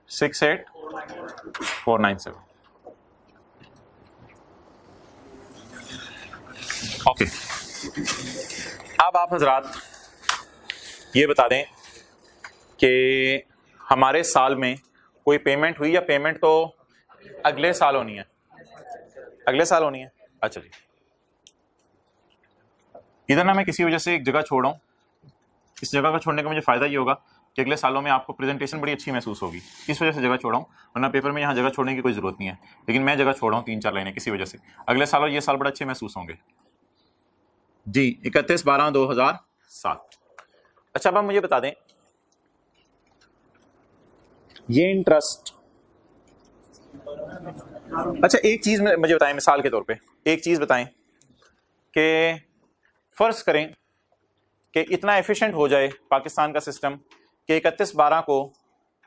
68497। ओके, अब आप हजरात ये बता दें कि हमारे साल में कोई पेमेंट हुई, या पेमेंट तो अगले साल होनी है? अगले साल होनी है। अच्छा जी, इधर ना मैं किसी वजह से एक जगह छोड़ रहा हूँ। इस जगह को छोड़ने का मुझे फायदा ये होगा कि अगले सालों में आपको प्रेजेंटेशन बड़ी अच्छी महसूस होगी, इस वजह से जगह छोड़ा हूँ, वरना पेपर में यहाँ जगह छोड़ने की कोई जरूरत नहीं है। लेकिन मैं जगह छोड़ा हूँ 3-4 लाइनें किसी वजह से, अगले सालों ये साल बड़ा अच्छे महसूस होंगे जी। 31/12/2007। अच्छा, अब आप मुझे बता दें, ये इंटरेस्ट, अच्छा एक चीज मुझे बताएं, मिसाल के तौर पे एक चीज बताएं कि फर्ज करें कि इतना एफिशिएंट हो जाए पाकिस्तान का सिस्टम कि 31/12 को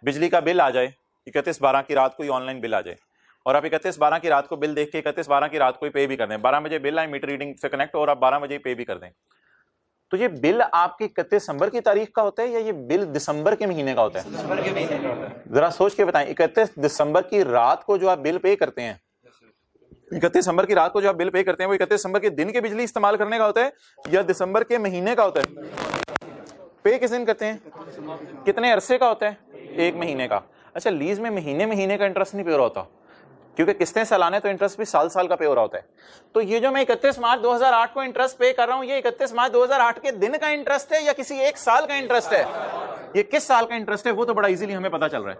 बिजली का बिल आ जाए, 31/12 की रात को ही ऑनलाइन बिल आ जाए, और आप 31/12 की रात को बिल देख के 31/12 की रात को ही पे भी कर दें। 12 बजे बिल आए मीटर रीडिंग से कनेक्ट, और आप 12 बजे पे भी कर दें। तो ये बिल आपके 31 दिसंबर की तारीख का होता है या ये बिल दिसंबर के महीने का होता है? दिसंबर के महीने का होता है। जरा सोच के बताएं, 31 दिसंबर की रात को जो आप बिल पे करते हैं, 31 दिसंबर की रात को जो आप बिल पे करते हैं, वो 31 दिसंबर के दिन के बिजली इस्तेमाल करने का होता है या दिसंबर के महीने का होता है? पे किस दिन करते हैं? कितने अरसे का होता है? 1 महीने का। अच्छा, लीज में महीने का इंटरेस्ट नहीं पे हो रहा होता, क्योंकि किस्तें सालाने, तो इंटरेस्ट भी साल का पे हो रहा होता है। तो ये जो मैं 31 मार्च 2008 को इंटरेस्ट पे कर रहा हूं, ये 31 मार्च 2008 के दिन का इंटरेस्ट है या किसी एक साल का इंटरेस्ट है? ये किस साल का इंटरेस्ट है वो तो बड़ा इजीली हमें पता चल रहा है।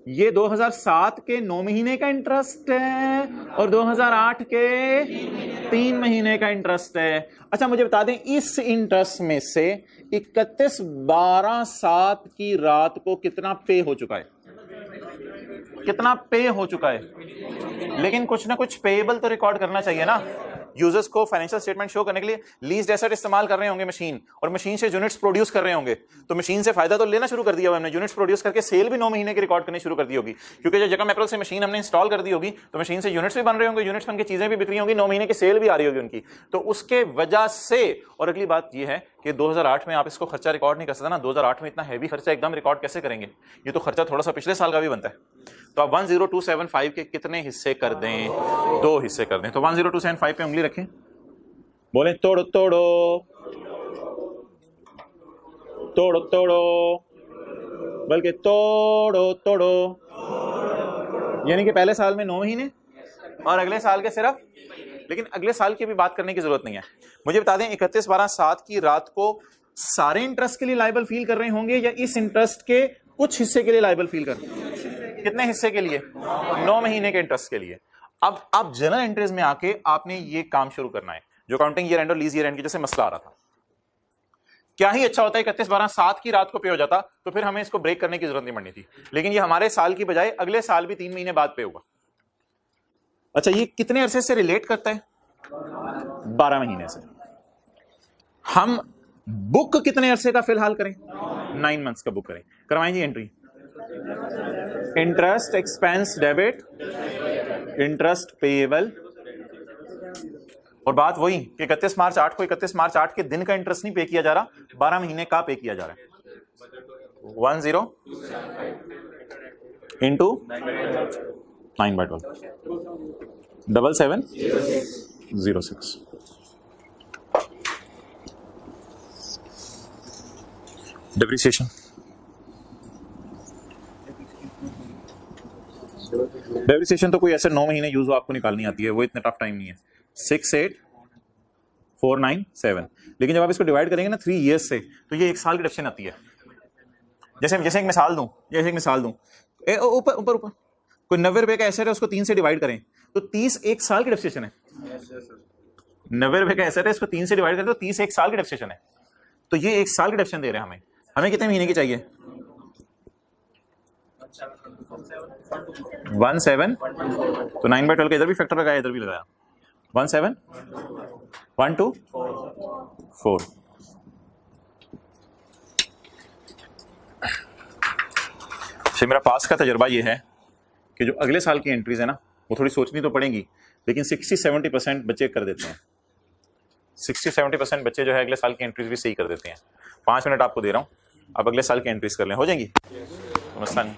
ये 2007 के 9 महीने का इंटरेस्ट है और 2008 के 3 महीने का इंटरेस्ट है। अच्छा, मुझे बता दें, इस इंटरेस्ट में से 31/12/7 की रात को कितना पे हो चुका है? कितना पे हो चुका है? लेकिन कुछ ना कुछ पेएबल तो रिकॉर्ड करना चाहिए ना। यूजर्स को फाइनेंशियल स्टेटमेंट शो करने के लिए लीज्ड एसेट इस्तेमाल कर रहे होंगे मशीन, और मशीन से यूनिट्स प्रोड्यूस कर रहे होंगे, तो मशीन से फायदा तो लेना शुरू कर दिया हुआ हमने। यूनिट्स प्रोड्यूस करके सेल भी 9 महीने की रिकॉर्ड करनी शुरू कर दी होगी, क्योंकि जब 1 अप्रैल से मशीन हमने इंस्टॉल कर दी होगी तो मशीन से यूनिट्स भी बन रहे होंगे, यूनिट्स बन के चीजें भी बिक रही होंगी, 9 महीने की सेल भी आ रही होगी उनकी, तो उसके वजह से। और अगली बात यह है कि 2008 में आप इसको खर्चा रिकॉर्ड नहीं कर सकते ना। 2008 में इतना हैवी खर्चा एकदम रिकॉर्ड कैसे करेंगे? ये तो खर्चा थोड़ा सा पिछले साल का भी बनता है। तो आप 10275 के कितने हिस्से कर दें? 2 हिस्से कर दें। तो 10275 पे उंगली रखें, बोले तोड़ो तोड़ो तोड़ो तोड़ो, बल्कि तोड़ो तोड़ो, यानी कि पहले साल में 9 महीने और अगले साल के सिर्फ। लेकिन अगले साल की भी बात करने की जरूरत नहीं है। मुझे बता दें, 31/12/7 की रात को सारे इंटरेस्ट के लिए लायबल फील कर रहे होंगे या इस इंटरेस्ट के कुछ हिस्से के लिए लायबल फील कर रहे हैं? कितने हिस्से के लिए? 9 महीने के इंटरेस्ट के लिए। अब आप जनरल एंट्रीज में आके आपने ये काम शुरू करना है, जो काउंटिंग ईयर एंड और लीज ईयर एंड की जैसे मसला आ रहा था। क्या ही अच्छा होता है 31/12/7 की रात को पे हो जाता, तो फिर हमें इसको ब्रेक करने की जरूरत नहीं पड़नी थी। लेकिन ये हमारे साल की बजाय अगले साल भी 3 महीने बाद पे होगा। अच्छा, ये कितने अरसे से रिलेट करता है? 12 महीने से। हम बुक कितने अरसे का फिलहाल करें? 9 मंथ्स का बुक करें। करवाएं जी entry, interest expense debit, interest payable, और बात वही कि 31 मार्च 8 को 31 मार्च 8 के दिन का इंटरेस्ट नहीं पे किया जा रहा, 12 महीने का पे किया जा रहा है। 10 इंटू 9/12 7706। डेप्रिसिएशन, डेप्रिसिएशन तो कोई ऐसे 9 महीने यूज हो आपको निकालनी आती है, वो इतना टफ टाइम नहीं है। 68497। लेकिन जब आप इसको डिवाइड करेंगे ना 3 ईयर्स से, तो ये 1 साल की डिडक्शन आती है। जैसे एक मिसाल दूं, ऊपर ऊपर ऊपर कोई 90 रुपए का एसेट है, उसको 3 से डिवाइड करें तो 30 1 साल की डिडक्शन है। 90 रुपए का एसेट है, इसको 3 से डिवाइड करें तो 30 1 साल की डिडक्शन है। तो ये 1 साल की डिडक्शन दे रहे हैं हमें कितने महीने की चाहिए? 17। तो 9/12 का इधर भी फैक्टर लगाया, इधर भी लगाया। 17124। मेरा पास का तजुर्बा ये है कि जो अगले साल की एंट्रीज है ना, वो थोड़ी सोचनी तो पड़ेगी, लेकिन 60-70% बच्चे कर देते हैं। 60-70% बच्चे जो है अगले साल की एंट्रीज भी सही कर देते हैं। 5 मिनट आपको दे रहा हूँ, अब अगले साल की एंट्रीज कर लें, हो जाएंगी? मसला नहीं।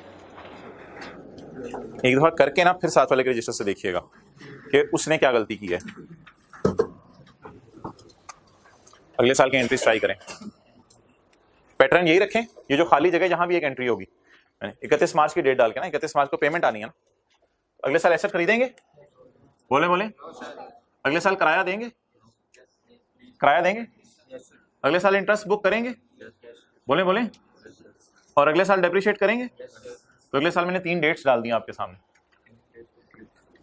एक दफा करके ना फिर साथ वाले के रजिस्टर से देखिएगा कि उसने क्या गलती की है। अगले साल की एंट्रीज ट्राई करें, पैटर्न यही रखें। ये जो खाली जगह जहां भी एक एंट्री होगी 31 मार्च की डेट डाल के ना, 31 मार्च को पेमेंट आनी है ना, अगले साल एसेट खरीदेंगे? बोले बोले, अगले साल किराया देंगे? किराया देंगे? अगले साल इंटरेस्ट बुक करेंगे? बोले बोले, और अगले साल डेप्रिशिएट करेंगे? तो अगले साल मैंने 3 डेट्स डाल दी आपके सामने,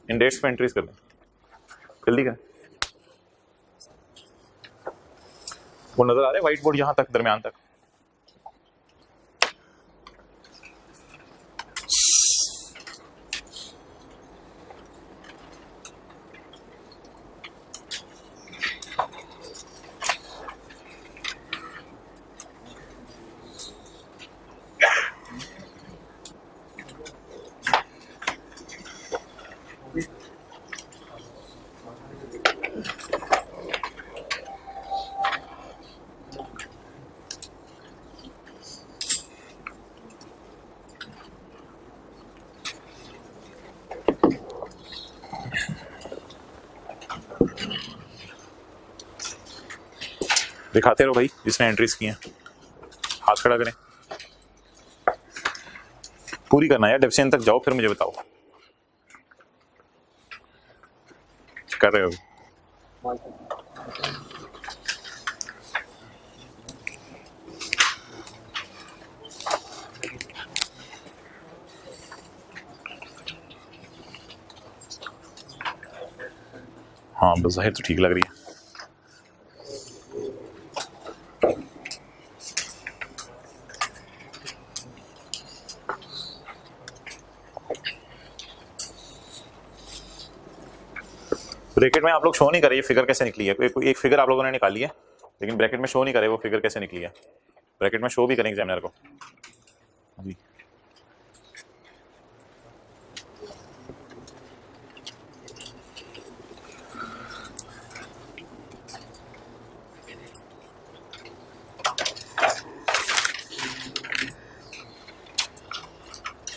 इन डेट्स पे एंट्रीज कर दें, जल्दी करें। वो नजर आ रहे व्हाइट बोर्ड यहां तक, दरमियान तक? दिखाते रहो भाई जिसने एंट्रीज की हैं, हाथ खड़ा करें। पूरी करना है, डेफिनेशन तक जाओ फिर मुझे बताओ कर रहे हो। हाँ बस जाहिर तो ठीक लग रही है। ब्रैकेट में आप लोग शो नहीं करे ये फिगर कैसे निकली है, एक फिगर आप लोगों ने निकाली है लेकिन ब्रैकेट में शो नहीं करे वो फिगर कैसे निकली है। ब्रैकेट में शो भी करें एग्जामिनर को जी।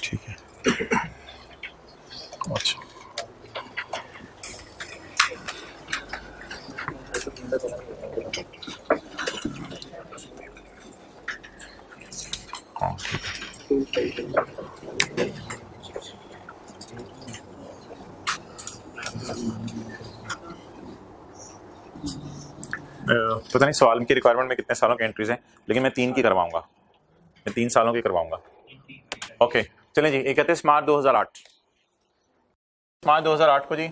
ठीक है, अच्छा पता नहीं सवाल की रिक्वायरमेंट में कितने सालों की एंट्रीज हैं, लेकिन मैं 3 की करवाऊंगा, मैं 3 सालों की करवाऊंगा। ओके चलें जी। 31 मार्च 2008, मार्च 2008 को जी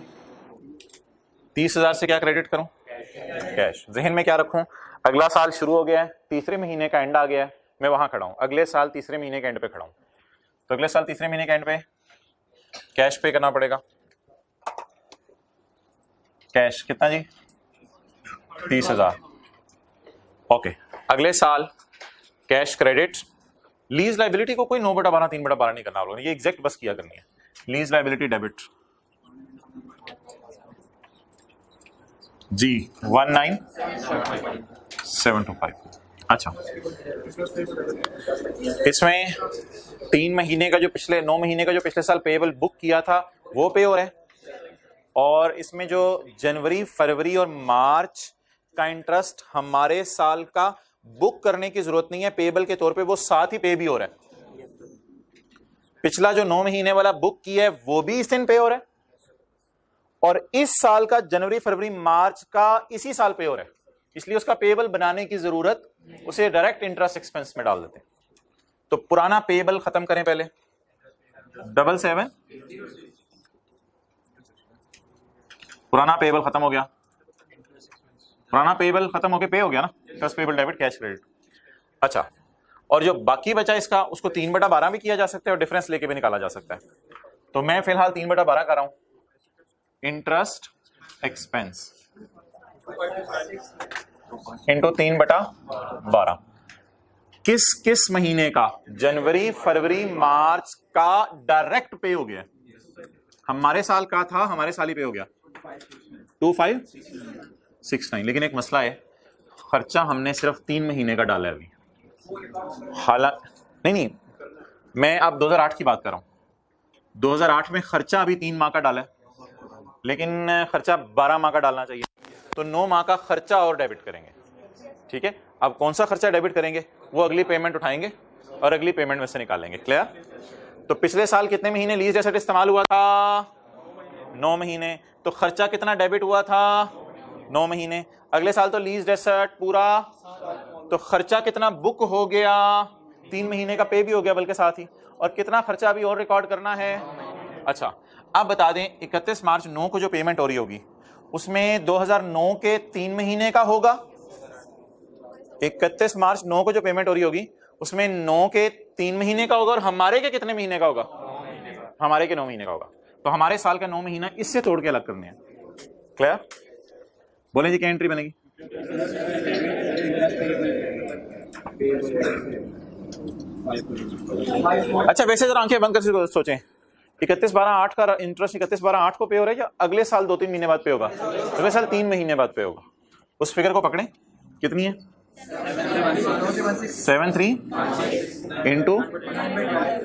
30,000 से क्या क्रेडिट करूं? कैश। जहन में क्या रखूं? अगला साल शुरू हो गया है, तीसरे महीने का एंड आ गया है, मैं वहां खड़ा हूं, अगले साल तीसरे महीने के एंड पे खड़ा हूं, तो अगले साल तीसरे महीने के एंड पे कैश पे करना पड़ेगा। कैश कितना जी? 30,000। ओके, अगले साल कैश क्रेडिट। लीज लाइबिलिटी को कोई 9/12 3/12 नहीं करना आप लोगों ने, ये एग्जैक्ट बस किया करनी है। लीज लाइबिलिटी डेबिट जी 19,725। अच्छा, इसमें 3 महीने का जो पिछले 9 महीने का जो पिछले साल पेएबल बुक किया था वो पे हो रहा है, और इसमें जो जनवरी फरवरी और मार्च का इंटरेस्ट हमारे साल का बुक करने की जरूरत नहीं है पेएबल के तौर पे, वो साथ ही पे भी हो रहा है। पिछला जो 9 महीने वाला बुक किया है वो भी इस दिन पे हो रहा है, और इस साल का जनवरी फरवरी मार्च का इसी साल पे हो रहा है, इसलिए उसका पेएबल बनाने की जरूरत, उसे डायरेक्ट इंटरेस्ट एक्सपेंस में डाल देते हैं। तो पुराना पेएबल खत्म करें पहले, 777 पुराना पेएबल खत्म हो गया, पुराना पेएबल खत्म होके पे हो गया ना, interest payable debit cash credit. अच्छा, और जो बाकी बचा इसका उसको 3/12 भी किया जा सकता है और डिफरेंस लेके भी निकाला जा सकता है। तो मैं फिलहाल 3/12 कर रहा हूं, इंटरेस्ट एक्सपेंस इंटू 3/12। किस किस महीने का? जनवरी फरवरी मार्च का डायरेक्ट पे हो गया, हमारे साल का था, हमारे साल ही पे हो गया 2569। लेकिन एक मसला है, खर्चा हमने सिर्फ 3 महीने का डाला है अभी। हालांकि नहीं, मैं अब 2008 की बात कर रहा हूं। 2008 में खर्चा अभी 3 माह का डाला है, लेकिन खर्चा 12 माह का डालना चाहिए, तो 9 माह का खर्चा और डेबिट करेंगे। ठीक है, अब कौन सा खर्चा डेबिट करेंगे, वो अगली पेमेंट उठाएंगे और अगली पेमेंट में से निकालेंगे। क्लियर? तो पिछले साल कितने महीने लीज एसेट इस्तेमाल हुआ था? 9 महीने। तो खर्चा कितना डेबिट हुआ था? 9 महीने। अगले साल तो लीज एसेट पूरा, तो खर्चा कितना बुक हो गया? 3 महीने का पे भी हो गया बल्कि साथ ही, और कितना खर्चा अभी और रिकॉर्ड करना है? अच्छा, अब बता दें 31 मार्च 9 को जो पेमेंट हो रही होगी उसमें 2009 के 3 महीने का होगा। 31 मार्च 9 को जो पेमेंट हो रही होगी उसमें 9 के 3 महीने का होगा, और हमारे के कितने महीने का होगा? हमारे के 9 महीने का होगा। तो हमारे साल का 9 महीना इससे तोड़ के अलग करने हैं। क्लियर? बोले जी क्या एंट्री बनेगी? अच्छा, वैसे जरा आंखें बंद कर सोचें, 31/12/8 का इंटरेस्ट 31/12/8 को पे हो रहा है या अगले साल 2-3 महीने बाद पे होगा? अगले साल 3 महीने बाद पे होगा। उस फिगर को पकड़ें, कितनी है? 73 इंटू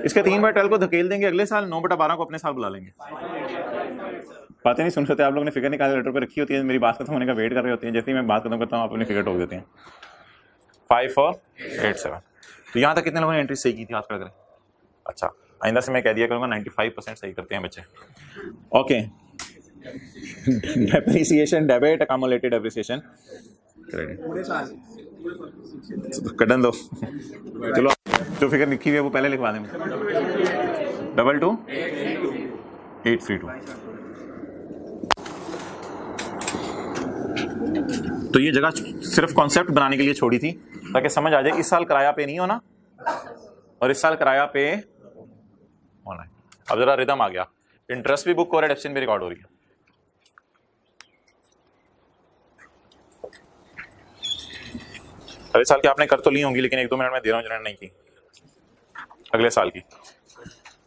इसके 3/12 को धकेल देंगे अगले साल, 9/12 को अपने साल बुला लेंगे। बातें नहीं सुन सकते आप लोग ने, फिगर निकाल लेटर पे रखी होती है, मेरी बात खत्म होने का वेट कर रहे होते हैं। जैसे ही मैं बात खत्म करता हूँ आप अपनी फिगर ठोक देते हैं। 5487। तो यहाँ तक कितने लोगों ने एंट्री सही की थी? हाथ खड़ा करें। अच्छा, आइंदा से मैं कह दिया करूँगा 95% सही करते हैं बच्चे। Okay, depreciation debit, accumulated depreciation कटन दो। चलो जो फिगर लिखी हुई है वो पहले लिखवा दें। 222832। तो ये जगह सिर्फ कॉन्सेप्ट बनाने के लिए छोड़ी थी ताकि समझ आ जाए इस साल किराया पे नहीं होना और इस साल किराया पे होना है। अब जरा रिदम आ गया, इंटरेस्ट भी बुक हो रहा है, डेप्सिन भी रिकॉर्ड हो रही है। अगले साल की आपने कर तो ली होंगी, लेकिन 1-2 मिनट में दे रहा हूँ जिन्होंने नहीं की। अगले साल की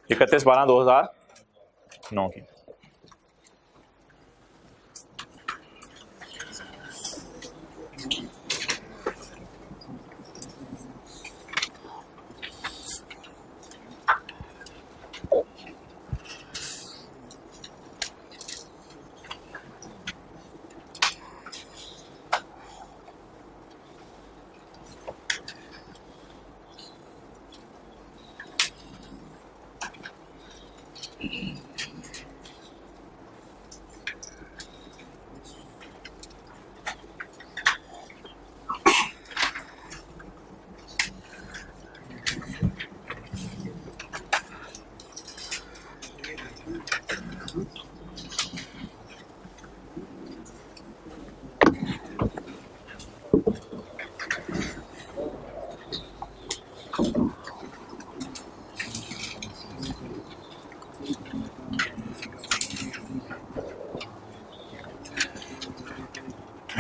31/12/2009 की।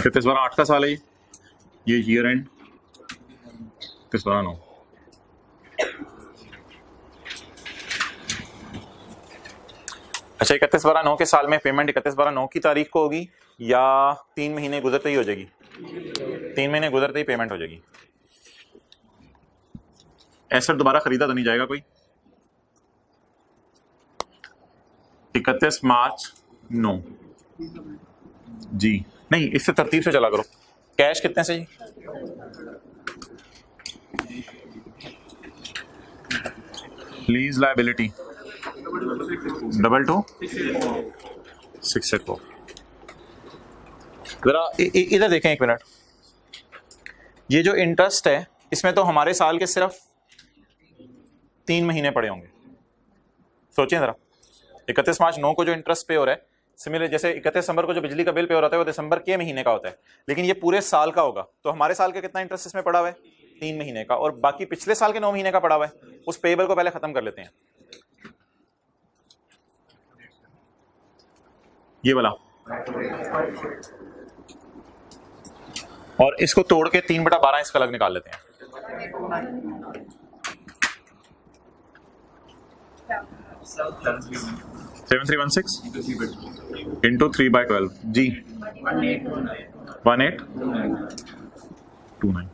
फिर 31/12/8 का साल है ये ईयर एंड 31/12/9। अच्छा, 31/12/9 के साल में पेमेंट 31/12/9 की तारीख को होगी या 3 महीने गुजरते ही हो जाएगी? 3 महीने गुजरते ही पेमेंट हो जाएगी। एसेट दोबारा खरीदा तो नहीं जाएगा कोई? 31 मार्च 9 जी नहीं, इससे तरतीब से चला करो। कैश कितने से जी? Lease liability 222684। जरा इधर देखें एक मिनट। ये जो इंटरेस्ट है इसमें तो हमारे साल के सिर्फ 3 महीने पड़े होंगे। सोचिए जरा, 31 मार्च 9 को जो इंटरेस्ट पे हो रहा है, सिमिलर जैसे 31 दिसंबर को जो बिजली का बिल पे हो रहा है वो दिसंबर के महीने का होता है, लेकिन ये पूरे साल का होगा। तो हमारे साल का कितना इंटरेस्ट इसमें पड़ा हुआ है? 3 महीने का, और बाकी पिछले साल के 9 महीने का पड़ा हुआ है। उस पेबल को पहले खत्म कर लेते हैं। ये वाला, और इसको तोड़ के 3/12 इसका अलग निकाल लेते हैं। 7316 into 3/12 जी 1829।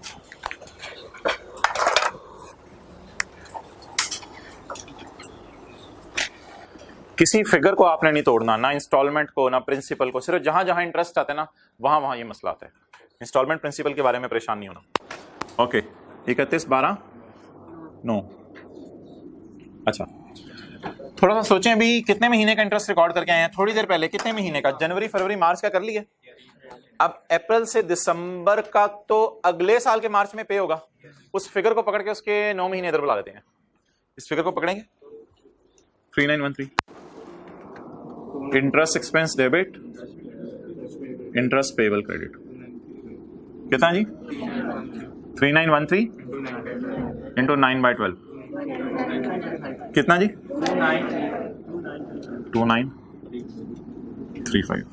किसी फिगर को आपने नहीं तोड़ना, ना इंस्टॉलमेंट को ना प्रिंसिपल को, सिर्फ जहां जहां इंटरेस्ट आता है ना वहां वहां ये मसला आता है। इंस्टॉलमेंट प्रिंसिपल के बारे में परेशान नहीं होना। ओके 31/12/9। अच्छा थोड़ा सा सोचें अभी कितने महीने का इंटरेस्ट रिकॉर्ड करके आए हैं थोड़ी देर पहले, कितने महीने का? जनवरी फरवरी मार्च का कर लिया। अब अप्रैल से दिसंबर का तो अगले साल के मार्च में पे होगा। उस फिगर को पकड़ के उसके 9 महीने इधर बुला देते हैं। इस फिगर को पकड़ेंगे 3913 interest expense debit interest payable credit कितना जी 3913 इंटू 9/12 कितना जी 2935।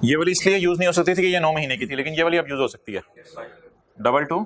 ये वाली इसलिए यूज नहीं हो सकती थी कि ये 9 महीने की थी, लेकिन ये वाली अब यूज हो सकती है। 22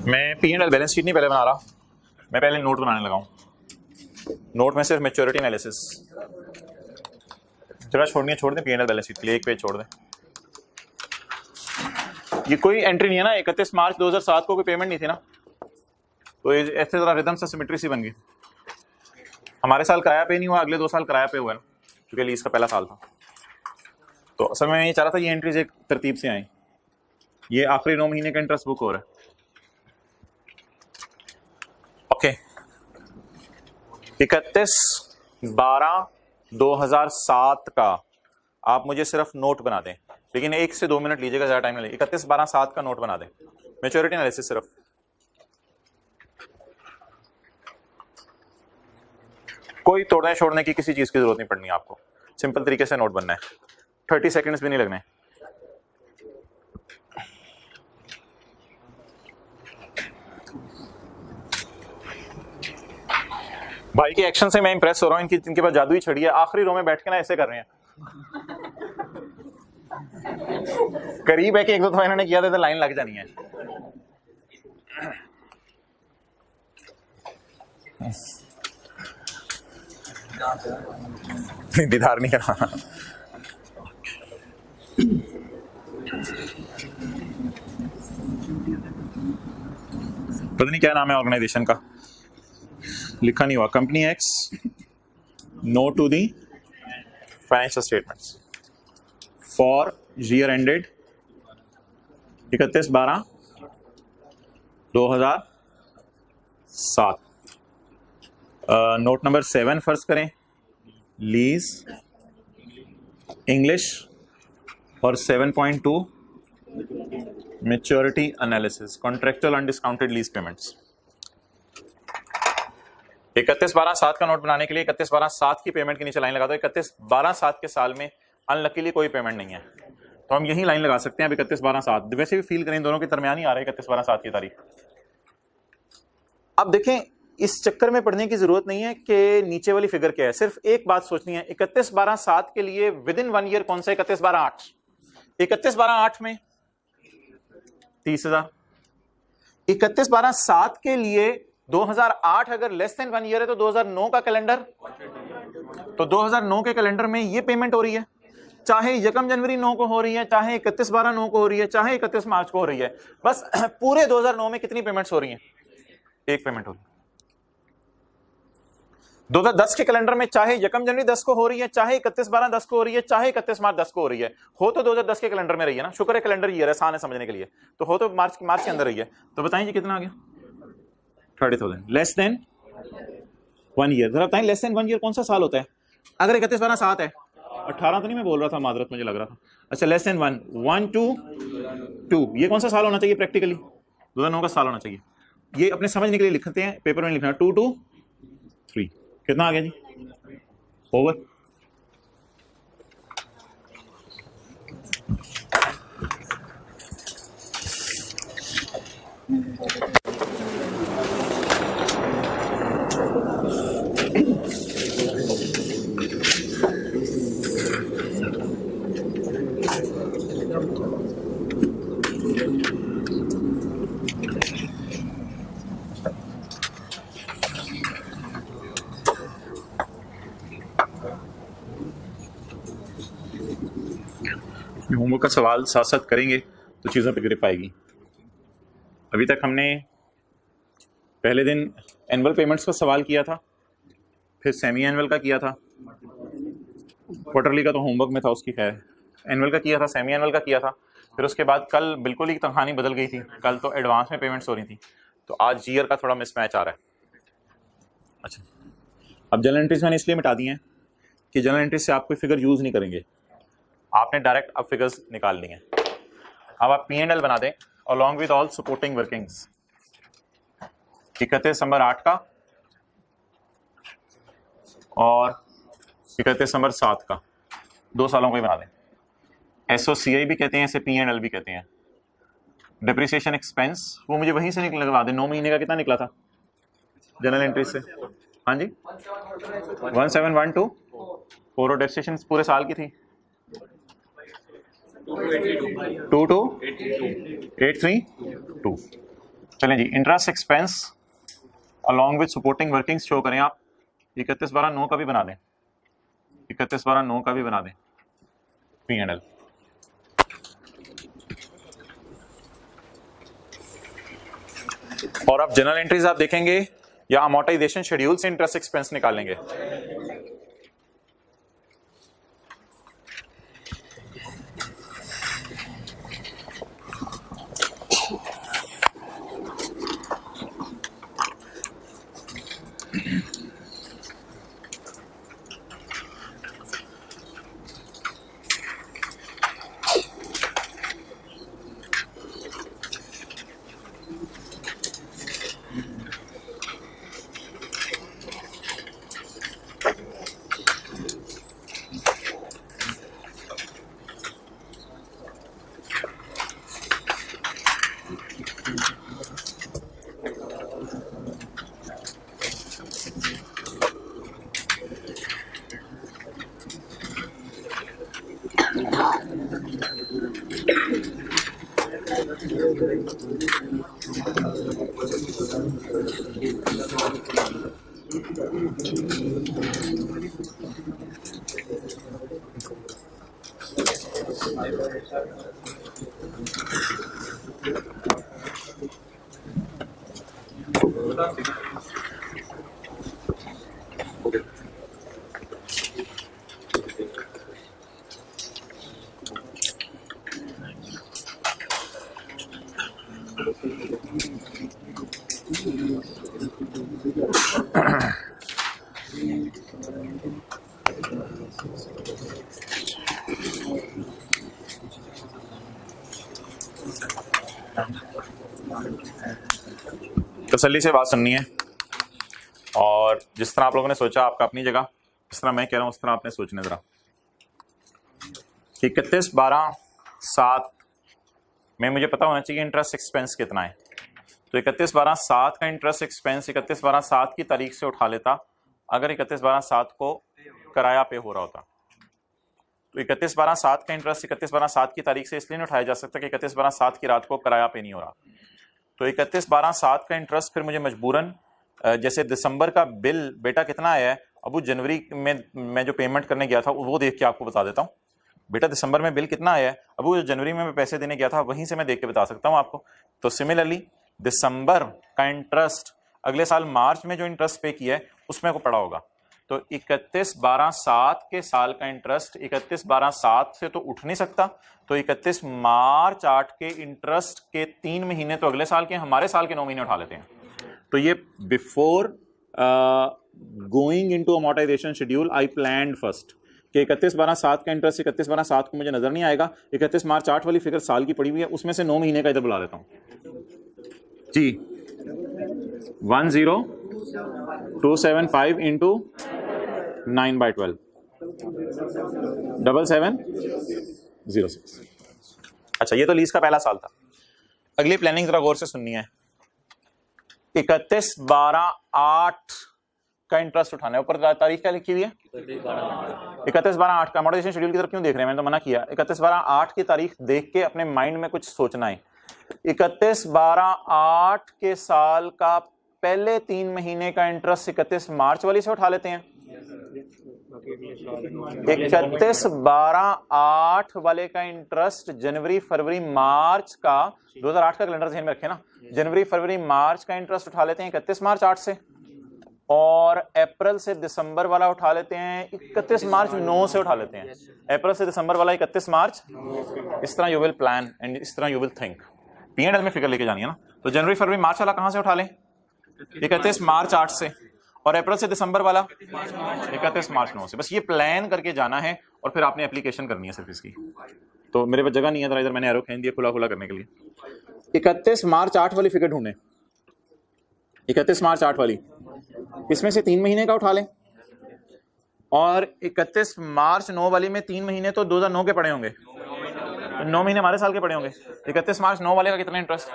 मैं P&L बैलेंस शीट नहीं पहले बना रहा, मैं पहले नोट बनाने लगा हूं। नोट में सिर्फ मैच्योरिटी एनालिसिस, जगह छोड़नी है छोड़ दें। P&L बैलेंस शीट के लिए एक पेज छोड़ दें। ये कोई एंट्री नहीं है ना, 31 मार्च 2007 को कोई पेमेंट नहीं थी ना, तो ये ऐसे जरा रिदम से सिमेट्री सी बन गई। हमारे साल किराया पे नहीं हुआ, अगले 2 साल किराया पे हुआ है क्योंकि लीज का पहला साल था। तो असल में मैं ये चाह रहा था ये एंट्रीज एक तरतीब से आई। ये आखिरी 9 महीने का इंटरेस्ट बुक हो रहा है। ओके 31/12/2007 का आप मुझे सिर्फ नोट बना दें, लेकिन 1 से 2 मिनट लीजिएगा, ज्यादा टाइम नहीं लगेगा। 31/12/7 का नोट बना दें, मैच्योरिटी एनालिसिस सिर्फ। कोई तोड़ने छोड़ने की किसी चीज की जरूरत नहीं पड़नी आपको, सिंपल तरीके से नोट बनना है, 30 सेकंड्स भी नहीं लगने। भाई के एक्शन से मैं इंप्रेस हो रहा हूँ, इनके पास जादुई छड़ी है, आखिरी रो में बैठ के ना ऐसे कर रहे हैं। करीब है कि 1-2 दफा इन्होंने किया था तो लाइन लग जानी है। दीदार नहीं करना। पता नहीं क्या नाम है ऑर्गेनाइजेशन का, लिखा नहीं हुआ। Company X note to the financial statements for year ended 31/12/2007। Note number 7 फर्ज करें, लीज इंग्लिश, और 7.2 maturity analysis contractual undiscounted lease payments. 31/12/7 का नोट बनाने के लिए 31/12/7 की पेमेंट के नीचे लाइन लगा दो। 31/12/7 के साल में अनलकीली कोई पेमेंट नहीं है, तो हम यही लाइन लगा सकते हैं। अब 31/12/7 वैसे भी फील करें दोनों के दरमियान ही आ रहा है 31/12/7 की तारीख। अब देखें इस चक्कर में पढ़ने की जरूरत नहीं है कि नीचे वाली फिगर क्या है, सिर्फ एक बात सोचनी है। 31/12/7 के लिए विद इन 1 ईयर कौन सा? 31/12/8। 31/12/8 में 30,000। 31/12/7 के लिए 2008 अगर लेस देन 1 ईयर है तो 2009 का कैलेंडर, तो 2009 के कैलेंडर में ये पेमेंट हो रही है, चाहे 1 जनवरी 9 को हो रही है, चाहे 31/12/9 को हो रही है, चाहे 31 मार्च को हो रही है। बस पूरे 2009 में कितनी पेमेंट्स हो रही हैं? एक पेमेंट हो रही है। 2010 के कैलेंडर में चाहे 1 जनवरी 10 को हो रही है, चाहे 31/12/10 को हो रही है, चाहे 31 मार्च 10 को हो रही है, हो तो 2010 के कैलेंडर में रही है ना। शुक्र है कैलेंडर ईयर आसान है समझने के लिए, तो हो तो मार्च के अंदर रही है। तो बताइए कितना आ गया? 30,000 लेस देन 1 ईयर। जरा बताएं लेस देन 1 ईयर कौन सा साल होता है? अगर 31/12/7 है, 18 तो नहीं मैं बोल रहा था, मादरत मुझे लग रहा था। अच्छा लेस देन 1, 1 to 2, ये कौन सा साल होना चाहिए प्रैक्टिकली? 2009 का साल होना चाहिए। ये अपने समझने के लिए लिखते हैं, पेपर में लिखना 2 to 3। कितना आ गया जी? ओवर। होमवर्क का सवाल साथ साथ करेंगे तो चीज़ों पे ग्रिप आएगी। अभी तक हमने पहले दिन एनुअल पेमेंट्स का सवाल किया था, फिर सेमी एनुअल का किया था, क्वार्टरली का तो होमवर्क में था उसकी, खैर एनुअल का किया था, सेमी एनुअल का किया था, फिर उसके बाद कल बिल्कुल ही कहानी बदल गई थी। कल तो एडवांस में पेमेंट्स हो रही थी, तो आज ईयर का थोड़ा मिसमैच आ रहा है। अच्छा, अब जनरल एंट्रीज मैंने इसलिए मिटा दी हैं कि जनरल एंट्रीज से आप कोई फिगर यूज़ नहीं करेंगे, आपने डायरेक्ट अब फिगर्स निकाल ली हैं। अब आप P&L बना दें along with all supporting workings. 31 दिसंबर 8 का और 31 दिसंबर 7 का, 2 सालों को ही बना दें। SOCI भी कहते हैं इसे, P&L भी कहते हैं। डिप्रिसिएशन एक्सपेंस वो मुझे वहीं से निकलवा दें। 9 महीने का कितना निकला था जनरल एंट्री से? हाँ जी 1712 और डेप्रिसिएशन पूरे साल की थी 22,832। चलें जी, interest expense along with supporting workings show करें आप। 31/12/9 का भी बना दें, 31/12/9 का भी बना दें P&L। और आप जनरल एंट्रीज आप देखेंगे या अमोर्टाइजेशन शेड्यूल से इंटरेस्ट एक्सपेंस निकालेंगे। तसल्ली से बात सुननी है और जिस तरह आप लोगों ने सोचा आपका अपनी जगह, जिस तरह मैं कह रहा हूं उस तरह आपने सोचना जरा। 31/12/7 में मुझे पता होना चाहिए इंटरेस्ट एक्सपेंस कितना है। तो 31/12/7 का इंटरेस्ट एक्सपेंस 31/12/7 की तारीख से उठा लेता अगर 31/12/7 को किराया पे हो रहा होता। तो 31/12/7 का इंटरेस्ट 31/12/7 की तारीख से इसलिए नहीं उठाया जा सकता कि 31/12/7 की रात को किराया पे नहीं हो रहा। तो 31/12/7 का इंटरेस्ट फिर मुझे मजबूरन, जैसे दिसंबर का बिल बेटा कितना आया है अबू, जनवरी में मैं जो पेमेंट करने गया था वो देख के आपको बता देता हूँ। बेटा दिसंबर में बिल कितना आया है अबू, जनवरी में मैं पैसे देने गया था वहीं से मैं देख के बता सकता हूँ आपको। तो सिमिलरली दिसंबर का इंटरेस्ट अगले साल मार्च में जो इंटरेस्ट पे किया है उसमें को पड़ा होगा। तो 31/12/7 के साल का इंटरेस्ट 31/12/7 से तो उठ नहीं सकता। तो 31 मार्च 8 के इंटरेस्ट के 3 महीने तो अगले साल के, हमारे साल के 9 महीने उठा लेते हैं। तो ये before going into amortisation schedule I planned first कि 31/12/7 का इंटरेस्ट 31/12/7 को मुझे नजर नहीं आएगा, 31 मार्च 8 वाली फिगर साल की पड़ी हुई है, उसमें से 9 महीने का इधर बुला लेता हूं जी। 10275 इंटू 9/12 7706। अच्छा, ये तो लीज का पहला साल था। अगली प्लानिंग जरा गौर से सुननी है। 31/12/8 का इंटरेस्ट उठाना है। ऊपर तारीख क्या लिखी हुई है? 31/12/8 का। अमोर्टाइजेशन शेड्यूल की तरफ क्यों देख रहे हैं? मैंने तो मना किया। 31/12/8 की तारीख देख के अपने माइंड में कुछ सोचना है। 31/12/8 के साल का पहले 3 महीने का इंटरेस्ट 31 मार्च वाली से उठा लेते हैं। 31/12/8 वाले का इंटरेस्ट जनवरी फरवरी मार्च का, 2008 का कैलेंडर ध्यान में रखें ना, जनवरी फरवरी मार्च का इंटरेस्ट उठा लेते हैं 31 मार्च 8 से, और अप्रैल से दिसंबर वाला उठा लेते हैं 31 मार्च 9 से उठा लेते हैं। अप्रैल से दिसंबर वाला 31 मार्च। इस तरह यू विल प्लान एंड इस तरह यू विल थिंक। P&L में फिगर लेके जानी है ना। तो जनवरी फरवरी मार्च वाला कहां से उठा लें? 31 मार्च 8 से, और अप्रैल से दिसंबर वाला 31 मार्च 9 से। बस ये प्लान करके जाना है और फिर आपने एप्लीकेशन करनी है सिर्फ इसकी। तो मेरे पास जगह नहीं है, इधर मैंने एरो खींच दिया खुला खुला करने के लिए। 31 मार्च 8 वाली फिगर ढूंढे। 31 मार्च 8 वाली, इसमें से 3 महीने का उठा लें, और 31 मार्च 9 वाली में 3 महीने तो 2009 के पड़े होंगे, 9 महीने हमारे साल के पड़े होंगे। 31 मार्च 9 वाले का कितना इंटरेस्ट?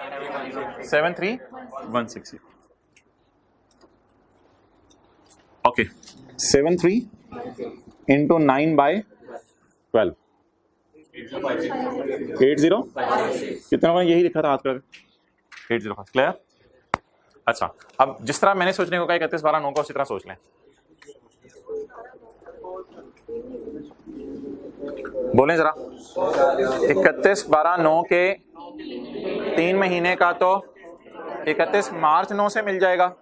73,160। ओके, 73 इंटू 9/12 80 कितना होगा? यही लिखा था हाथ पर, 805। क्लियर? अच्छा, अब जिस तरह मैंने सोचने को कहा 31/12/9 का, उसी तरह सोच लें। बोलें जरा। 31/12/9 के 3 महीने का तो 31 मार्च 9 से मिल जाएगा,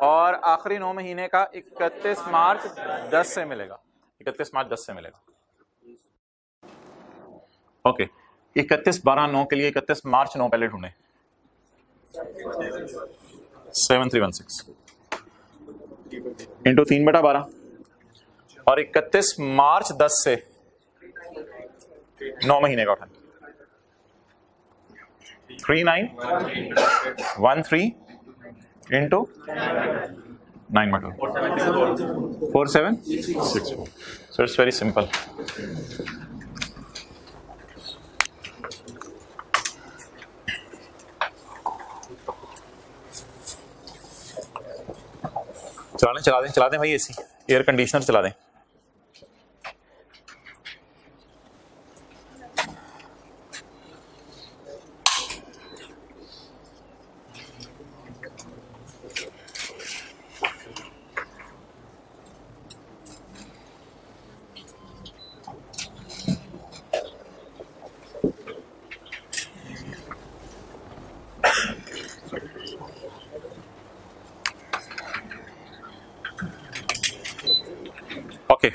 और आखिरी 9 महीने का 31 मार्च 10 से मिलेगा। 31 मार्च 10 से मिलेगा। ओके, 31/12/9 के लिए 31 मार्च 9 पहले ढूंढे। 7316 इंटू 3/12, और 31 मार्च 10 से 9 महीने का उठाना। 3913 into 9/12 4764। So it's very simple. चला दें भाई, एसी एयर कंडीशनर चला दें। ओके,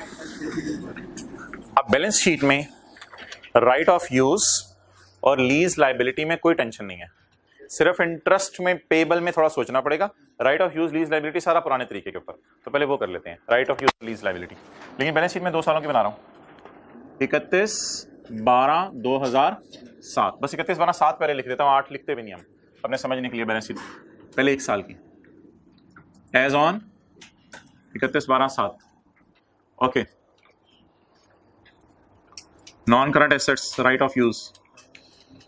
अब बैलेंस शीट में राइट ऑफ यूज और लीज लायबिलिटी में कोई टेंशन नहीं है, सिर्फ इंटरेस्ट में पेबल में थोड़ा सोचना पड़ेगा। Right off use lease liability सारा पुराने तरीके के ऊपर, तो पहले वो कर लेते हैं, right off use lease liability. लेकिन बैलेंस शीट में 2 सालों की बना रहा हूं। 31/12/2007, बस 31/12/7 पहले लिख देता हूं, 8 लिखते भी नहीं हम, अपने समझने के लिए। बैलेंस शीट पहले 1 साल की, as on 31/12/7। Okay, non current assets write off use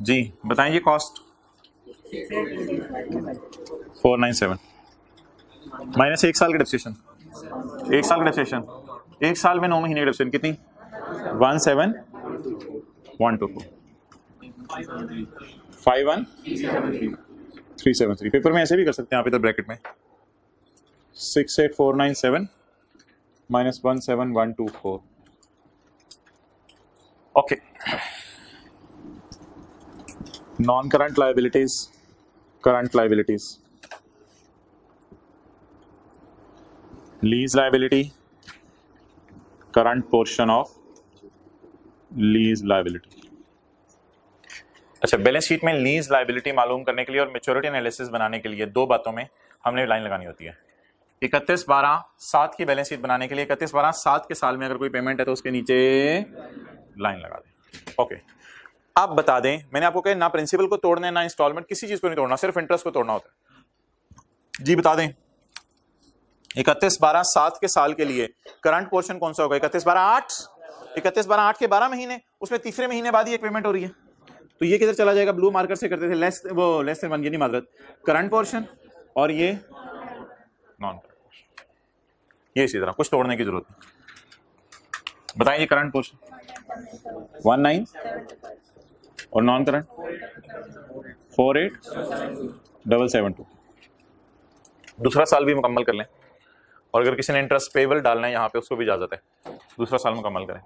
जी, बताएंगे कॉस्ट 497 माइनस 1 साल की डेप्रिसिएशन। 1 साल की डेप्रिसिएशन, 1 साल में 9 महीने की डेप्रिसिएशन कितनी? 17124 51373। पेपर में ऐसे भी कर सकते हैं आप, इधर ब्रैकेट में 68497 minus 17124। Okay, non current liabilities, current liabilities, lease liability, current portion of lease liability. अच्छा, बैलेंस शीट में लीज लायबिलिटी मालूम करने के लिए और मैच्योरिटी एनालिसिस बनाने के लिए 2 बातों में हमने लाइन लगानी होती है। 31/12/7 की बैलेंस शीट बनाने के लिए 31/12/7 के साल में अगर कोई पेमेंट है तो उसके नीचे लाइन लगा दें। ओके, अब बता दें, मैंने आपको कहा ना प्रिंसिपल को तोड़ना है ना इंस्टॉलमेंट, किसी चीज को नहीं तोड़ना, सिर्फ इंटरेस्ट को तोड़ना होता है। जी बता दें 31/12/7 के साल के लिए करंट पोर्शन कौन सा होगा? 31/12/8। 31/12/8 के 12 महीने, उसमें तीसरे महीने बाद ही एक पेमेंट हो रही है, तो ये किधर चला जाएगा? ब्लू मार्कर से करते थे लेस देन 1, ये नहीं माजरत, करंट पोर्शन, और ये नॉन करंट पोर्शन, ये इसी तरह, कुछ तोड़ने की जरूरत नहीं। बताइए करंट पोर्शन 19 और नॉन करंट 48,772। दूसरा साल भी मुकम्मल कर लें, और अगर किसी ने इंटरेस्ट पेबल डालना है यहाँ पे उसको भी इजाजत है, दूसरा साल मुकम्मल करें।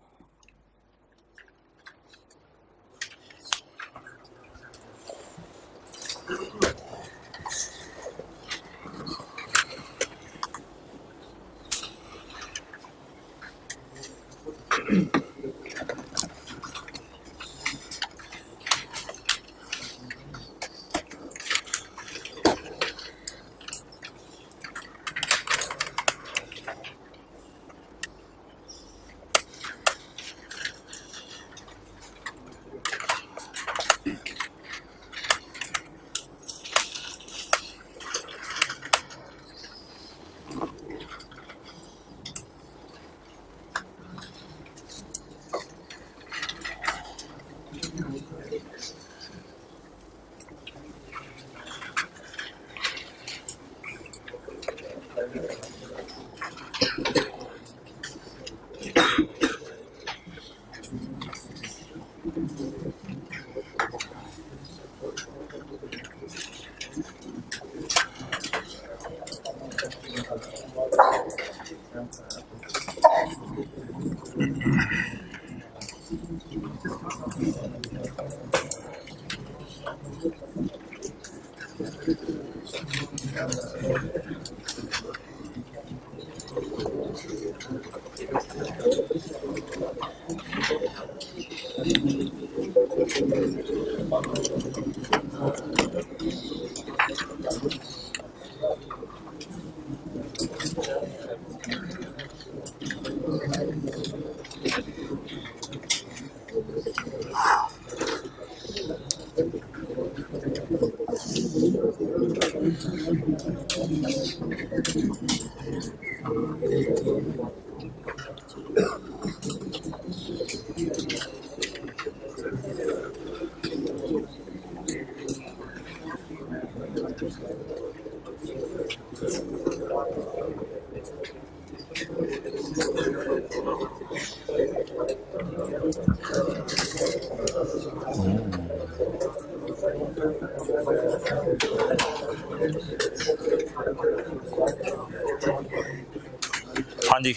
हाँ जी,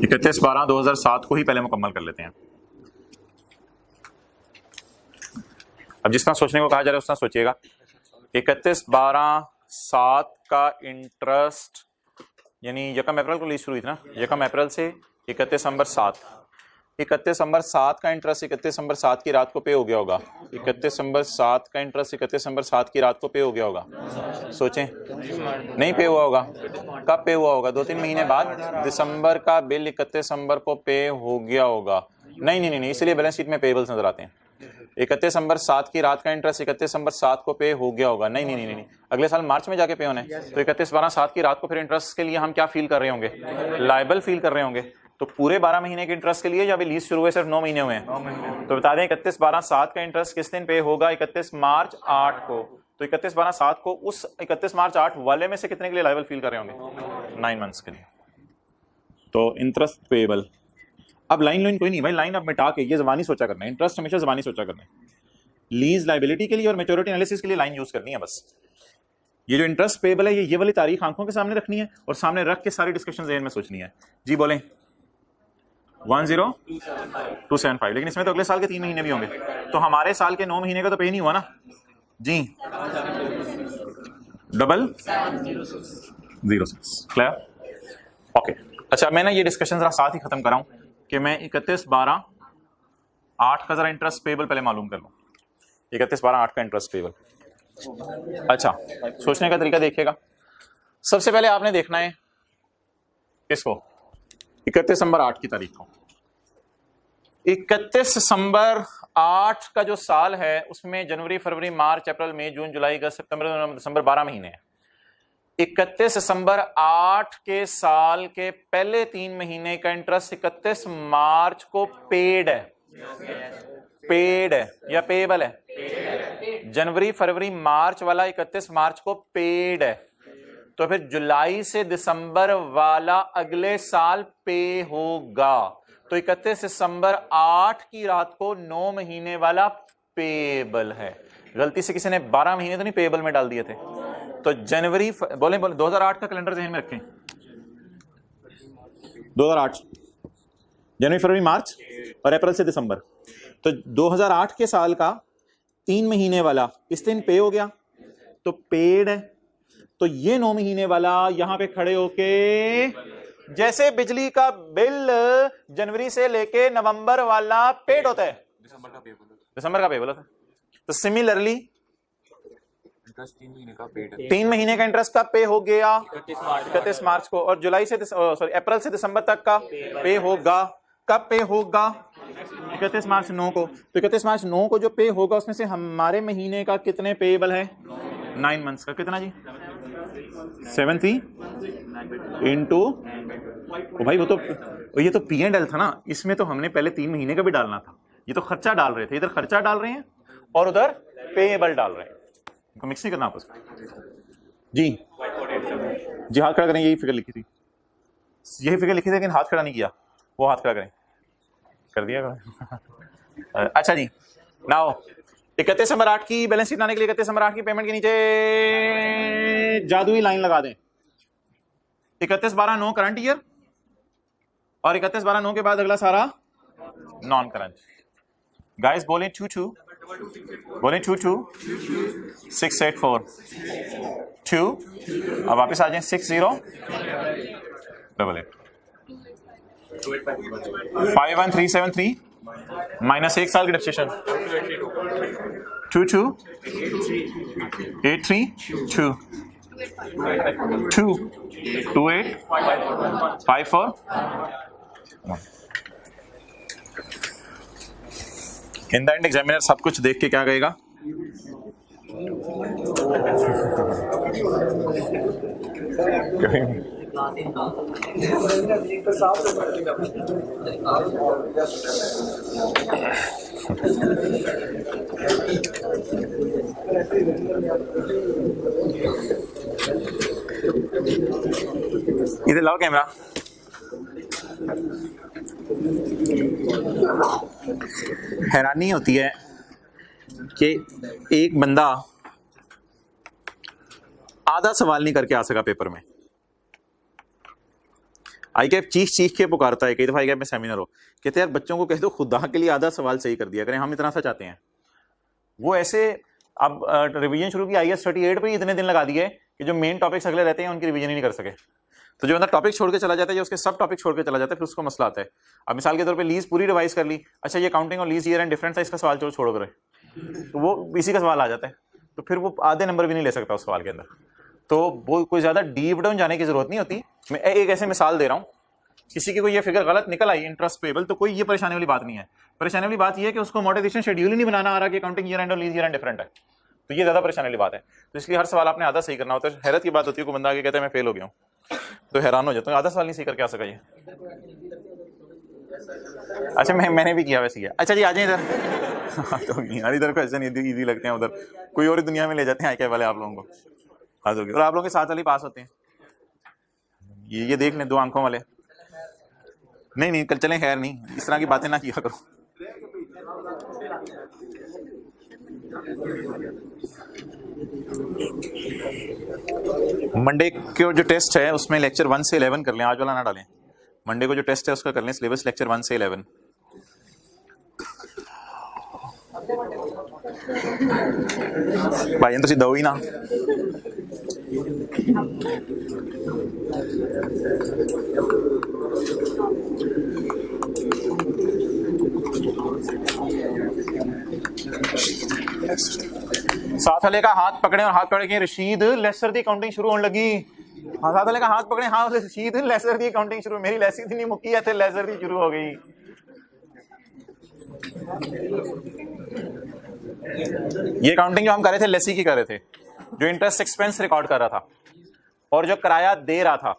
इकतीस 12/2007 को ही पहले मुकम्मल कर लेते हैं। अब जिस तरह सोचने को कहा जा रहा है उस तरह सोचिएगा। 31/12/7 का इंटरेस्ट यानी 1 अप्रैल को लीज शुरू हुई थी ना, 1 अप्रैल से 31 दिसंबर 7, 31 दिसंबर 7 का इंटरेस्ट 31 दिसंबर 7 की रात को पे हो गया होगा। 31 दिसंबर 7 का इंटरेस्ट 31 दिसंबर 7 की रात को पे हो गया होगा। सोचें, नहीं पे हुआ होगा। कब पे हुआ होगा? 2-3 महीने बाद दिसंबर का बिल 31 दिसंबर को पे हो गया होगा। नहीं, इसलिए बैलेंस शीट में पेबल्स नजर आते हैं। 31 दिसंबर 7 की रात का इंटरेस्ट 31 दिसंबर 7 को पे हो गया होगा। नहीं, अगले साल मार्च में जाके पे होना है। तो 31/12/7 की रात को फिर इंटरेस्ट के लिए हम क्या फील कर रहे होंगे? लायबल फील कर रहे होंगे। तो पूरे 12 महीने के इंटरेस्ट के लिए या अभी लीज शुरू हुए सिर्फ 9 महीने हुए हैं? तो बता दें 31/12/7 का इंटरेस्ट किस दिन पे होगा? 31 मार्च 8 को। तो 31/12/7 को उस 31 मार्च 8 वाले में से कितने के लिए लायबल फील कर रहे होंगे? 9 मंथ्स के लिए। तो इंटरेस्ट पेएबल। अब लाइन कोई नहीं भाई, लाइन अब मिटा के ये ज़बानी सोचा करना है। इंटरेस्ट हमेशा ज़बानी सोचा करना है। लीज लायबिलिटी के लिए और मैच्योरिटी एनालिसिस के लिए लाइन यूज करनी है बस। ये जो इंटरेस्ट पेएबल है ये वाली तारीख आंखों के सामने रखनी है और सामने रख के सारी डिस्कशन ज़हन में सोचनी है। जी बोलें। 10275, लेकिन इसमें तो अगले साल के 3 महीने भी होंगे। तो हमारे साल के 9 महीने का तो पे नहीं हुआ ना। जी 0006 क्लियर। ओके अच्छा मैं ना ये डिस्कशन जरा साथ ही खत्म कराऊं कि मैं 31/12/8 का जरा इंटरेस्ट पेबल पहले मालूम कर लूं। 31/12/8 का इंटरेस्ट पेबल। अच्छा सोचने का तरीका देखिएगा। सबसे पहले आपने देखना है किसको, 31 दिसंबर 8 की तारीख को। 31 दिसंबर 8 का जो साल है उसमें जनवरी फरवरी मार्च अप्रैल मई जून जुलाई अगस्त सितंबर नवंबर दिसंबर 12 महीने हैं। 31 दिसंबर 8 के साल के पहले 3 महीने का इंटरेस्ट 31 मार्च को पेड है, पेड है या पेबल है? जनवरी फरवरी मार्च वाला 31 मार्च को पेड है, तो फिर जुलाई से दिसंबर वाला अगले साल पे होगा। तो 31 दिसंबर 8 की रात को 9 महीने वाला पेबल है। गलती से किसी ने 12 महीने तो नहीं पेबल में डाल दिए थे। तो जनवरी बोले 2008 का कैलेंडर ध्यान में रखें। 2008 जनवरी फरवरी मार्च और अप्रैल से दिसंबर। तो 2008 के साल का 3 महीने वाला इस दिन पे हो गया तो पेड है। तो ये 9 महीने वाला यहां पे खड़े होके जैसे बिजली का बिल जनवरी से लेके नवंबर वाला पेड होता है, दिसंबर का पेबल होता है। तो सिमिलरली 3 महीने का इंटरेस्ट का पे हो गया 31 मार्च को, और जुलाई से अप्रैल से दिसंबर तक का पे होगा। कब पे होगा? 31 मार्च 9 को। तो 31 मार्च 9 को जो पे होगा उसमें से हमारे महीने का कितने पेएबल है? 9 मंथ्स का। कितना जी? 73 इंटू भाई वो तो ये तो पी एंड एल था ना, इसमें तो हमने पहले 3 महीने का भी डालना था। ये तो खर्चा डाल रहे थे, इधर खर्चा डाल रहे हैं और उधर पेएबल डाल रहे हैं, इनको मिक्स नहीं करना आपस में। जी जी हाथ खड़ा करें, यही फिगर लिखी थी, यही फिगर लिखी थी लेकिन हाथ खड़ा नहीं किया। वो हाथ खड़ा करें, कर दिया। अच्छा जी नाउ 31 दिसंबर 8 की बैलेंस शीट बनाने के लिए 31 दिसंबर 8 की पेमेंट के नीचे जादुई लाइन लगा दें। 31/12/9 करंट ईयर और 31/12/9 के बाद अगला सारा नॉन करंट। गाइस बोले 22 बोले 22 684 2 अब वापस आ जाएं 6088 51373 माइनस 1 साल की depreciation 22 83 2 28 54 in the end examiner सब कुछ देख के क्या कहेगा? इधर लाओ कैमरा। हैरानी होती है कि एक बंदा आधा सवाल नहीं करके आ सका पेपर में। आई कैप चीख के पुकारता है, कई दफा आई कैप में सेमिनार हो, कहते यार बच्चों को कह दो खुदा के लिए आधा सवाल सही कर दिया करें, हम इतना सा चाहते हैं। वो ऐसे अब रिवीजन शुरू की IAS 38 पे इतने दिन लगा दिए कि जो मेन टॉपिक्स अगले रहते हैं उनकी रिवीजन ही नहीं कर सके। तो जो बंदा टॉपिक छोड़ के चला जाता है, जो उसके सब टॉपिक छोड़ के चला जाता है, फिर उसको मसला आता है। अब मिसाल के तौर पे लीज पूरी रिवाइज कर ली, अच्छा ये काउंटिंग और लीज ईयर एंड डिफरेंस है, इसका सवाल छोड़ कर तो वो इसी का सवाल आ जाता है, तो फिर वो आधे नंबर भी नहीं ले सकता उस सवाल के अंदर। तो वो कोई ज्यादा डीप डाउन जाने की जरूरत नहीं होती। मैं एक ऐसे मिसाल दे रहा हूँ, किसी की कोई ये फिगर गलत निकल आई इंटरेस्ट पेबल, तो कोई ये परेशानी वाली बात नहीं है। परेशानी वाली बात ये है कि उसको मोटिवेशन शेड्यूल ही नहीं बनाना आ रहा कि काउंटिंग ईयर एंड और लीज ईयर एंड डिफरेंट है, तो ये ज्यादा परेशानी वाली बात है। तो इसलिए हर सवाल आपने आधा सही करना होता है। हैरत की बात होती है, कोई बंदा आगे कहता है मैं फेल हो गया हूँ, तो हैरान हो जाता हूँ, आधा सवाल नहीं सही करके आ सका ये। अच्छा मैंने भी किया वैसे किया। अच्छा जी आ जाए इधर। तो यार इधर क्वेश्चन इजी लगते हैं, उधर कोई और दुनिया में ले जाते हैं आई कैप वाले आप लोगों को। हाँ और आप लोगों के साथ वाले पास होते हैं, ये देख लें 2 आंखों वाले। नहीं कल चलें, खैर नहीं, इस तरह की बातें ना किया करो। मंडे के जो टेस्ट है उसमें लेक्चर 1 से 11 कर लें, आज वाला ना डालें। मंडे को जो टेस्ट है उसका कर लें सिलेबस, लेक्चर 1 से 11। भाई तुसीं दो ही ना। साथ वाले का हाथ पकड़े और हाथ पकड़ के रशीद लेसर दी काउंटिंग शुरू होने लगी। हाँ साथ वाले का हाथ पकड़े, हाँ रशीद लेसर दी काउंटिंग शुरू, मेरी लेसी थी नहीं मुक्की है थे लेसर दी शुरू हो गई। ये काउंटिंग जो हम कर रहे थे लेसी की कर रहे थे, जो इंटरेस्ट एक्सपेंस रिकॉर्ड कर रहा था और जो किराया दे रहा था।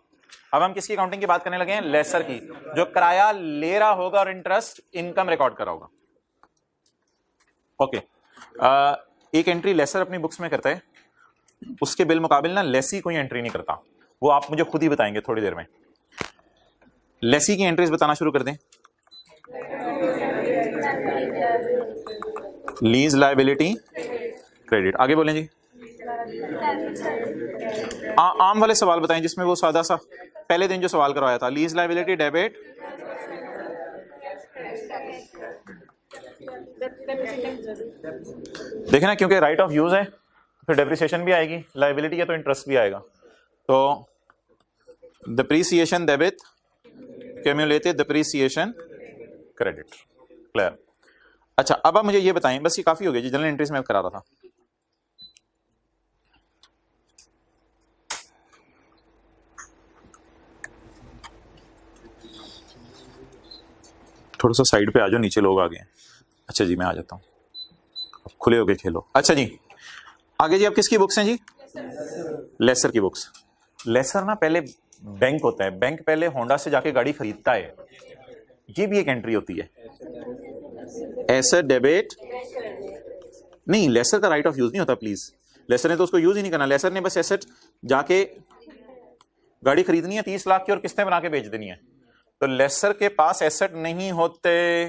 अब हम किसकी काउंटिंग की बात करने लगे हैं? लेसर की, जो किराया ले रहा होगा और इंटरेस्ट इनकम रिकॉर्ड करा होगा। ओके, एक एंट्री लेसर अपनी बुक्स में करता है, उसके बिल मुकाबिल ना लेसी कोई एंट्री नहीं करता। वो आप मुझे खुद ही बताएंगे थोड़ी देर में। लेसी की एंट्रीज बताना शुरू कर दें। लीज लायबिलिटी क्रेडिट, आगे बोलें जी। आम वाले सवाल बताएं जिसमें वो सादा सा पहले दिन जो सवाल करवाया था। लीज लायबिलिटी डेबिट, देखें ना, क्योंकि राइट ऑफ यूज है फिर डेप्रिसिएशन भी आएगी, लायबिलिटी है तो इंटरेस्ट भी आएगा। तो depreciation debit, cumulated depreciation credit. Clear? अच्छा, अब आप मुझे ये बताएं, बस ये काफी हो गया जी, जनरल एंट्रीज में करा रहा था। थोड़ा सा साइड पे आ जाओ, नीचे लोग आ गए हैं। अच्छा जी, मैं आ जाता हूँ, खुले होके खेलो। अच्छा जी, आगे जी, अब किसकी बुक्स हैं जी? लेसर की बुक्स। लेसर ना पहले बैंक होता है, बैंक पहले होंडा से जाके गाड़ी खरीदता है, ये भी एक एंट्री होती है। एसेट डेबिट नहीं, लेसर का राइट ऑफ यूज नहीं होता प्लीज। लेसर ने तो उसको यूज ही नहीं करना, लेसर ने बस एसेट जाके गाड़ी खरीदनी है 30 लाख की और किस्तें बना के बेच देनी है। तो लेसर के पास एसेट नहीं होते,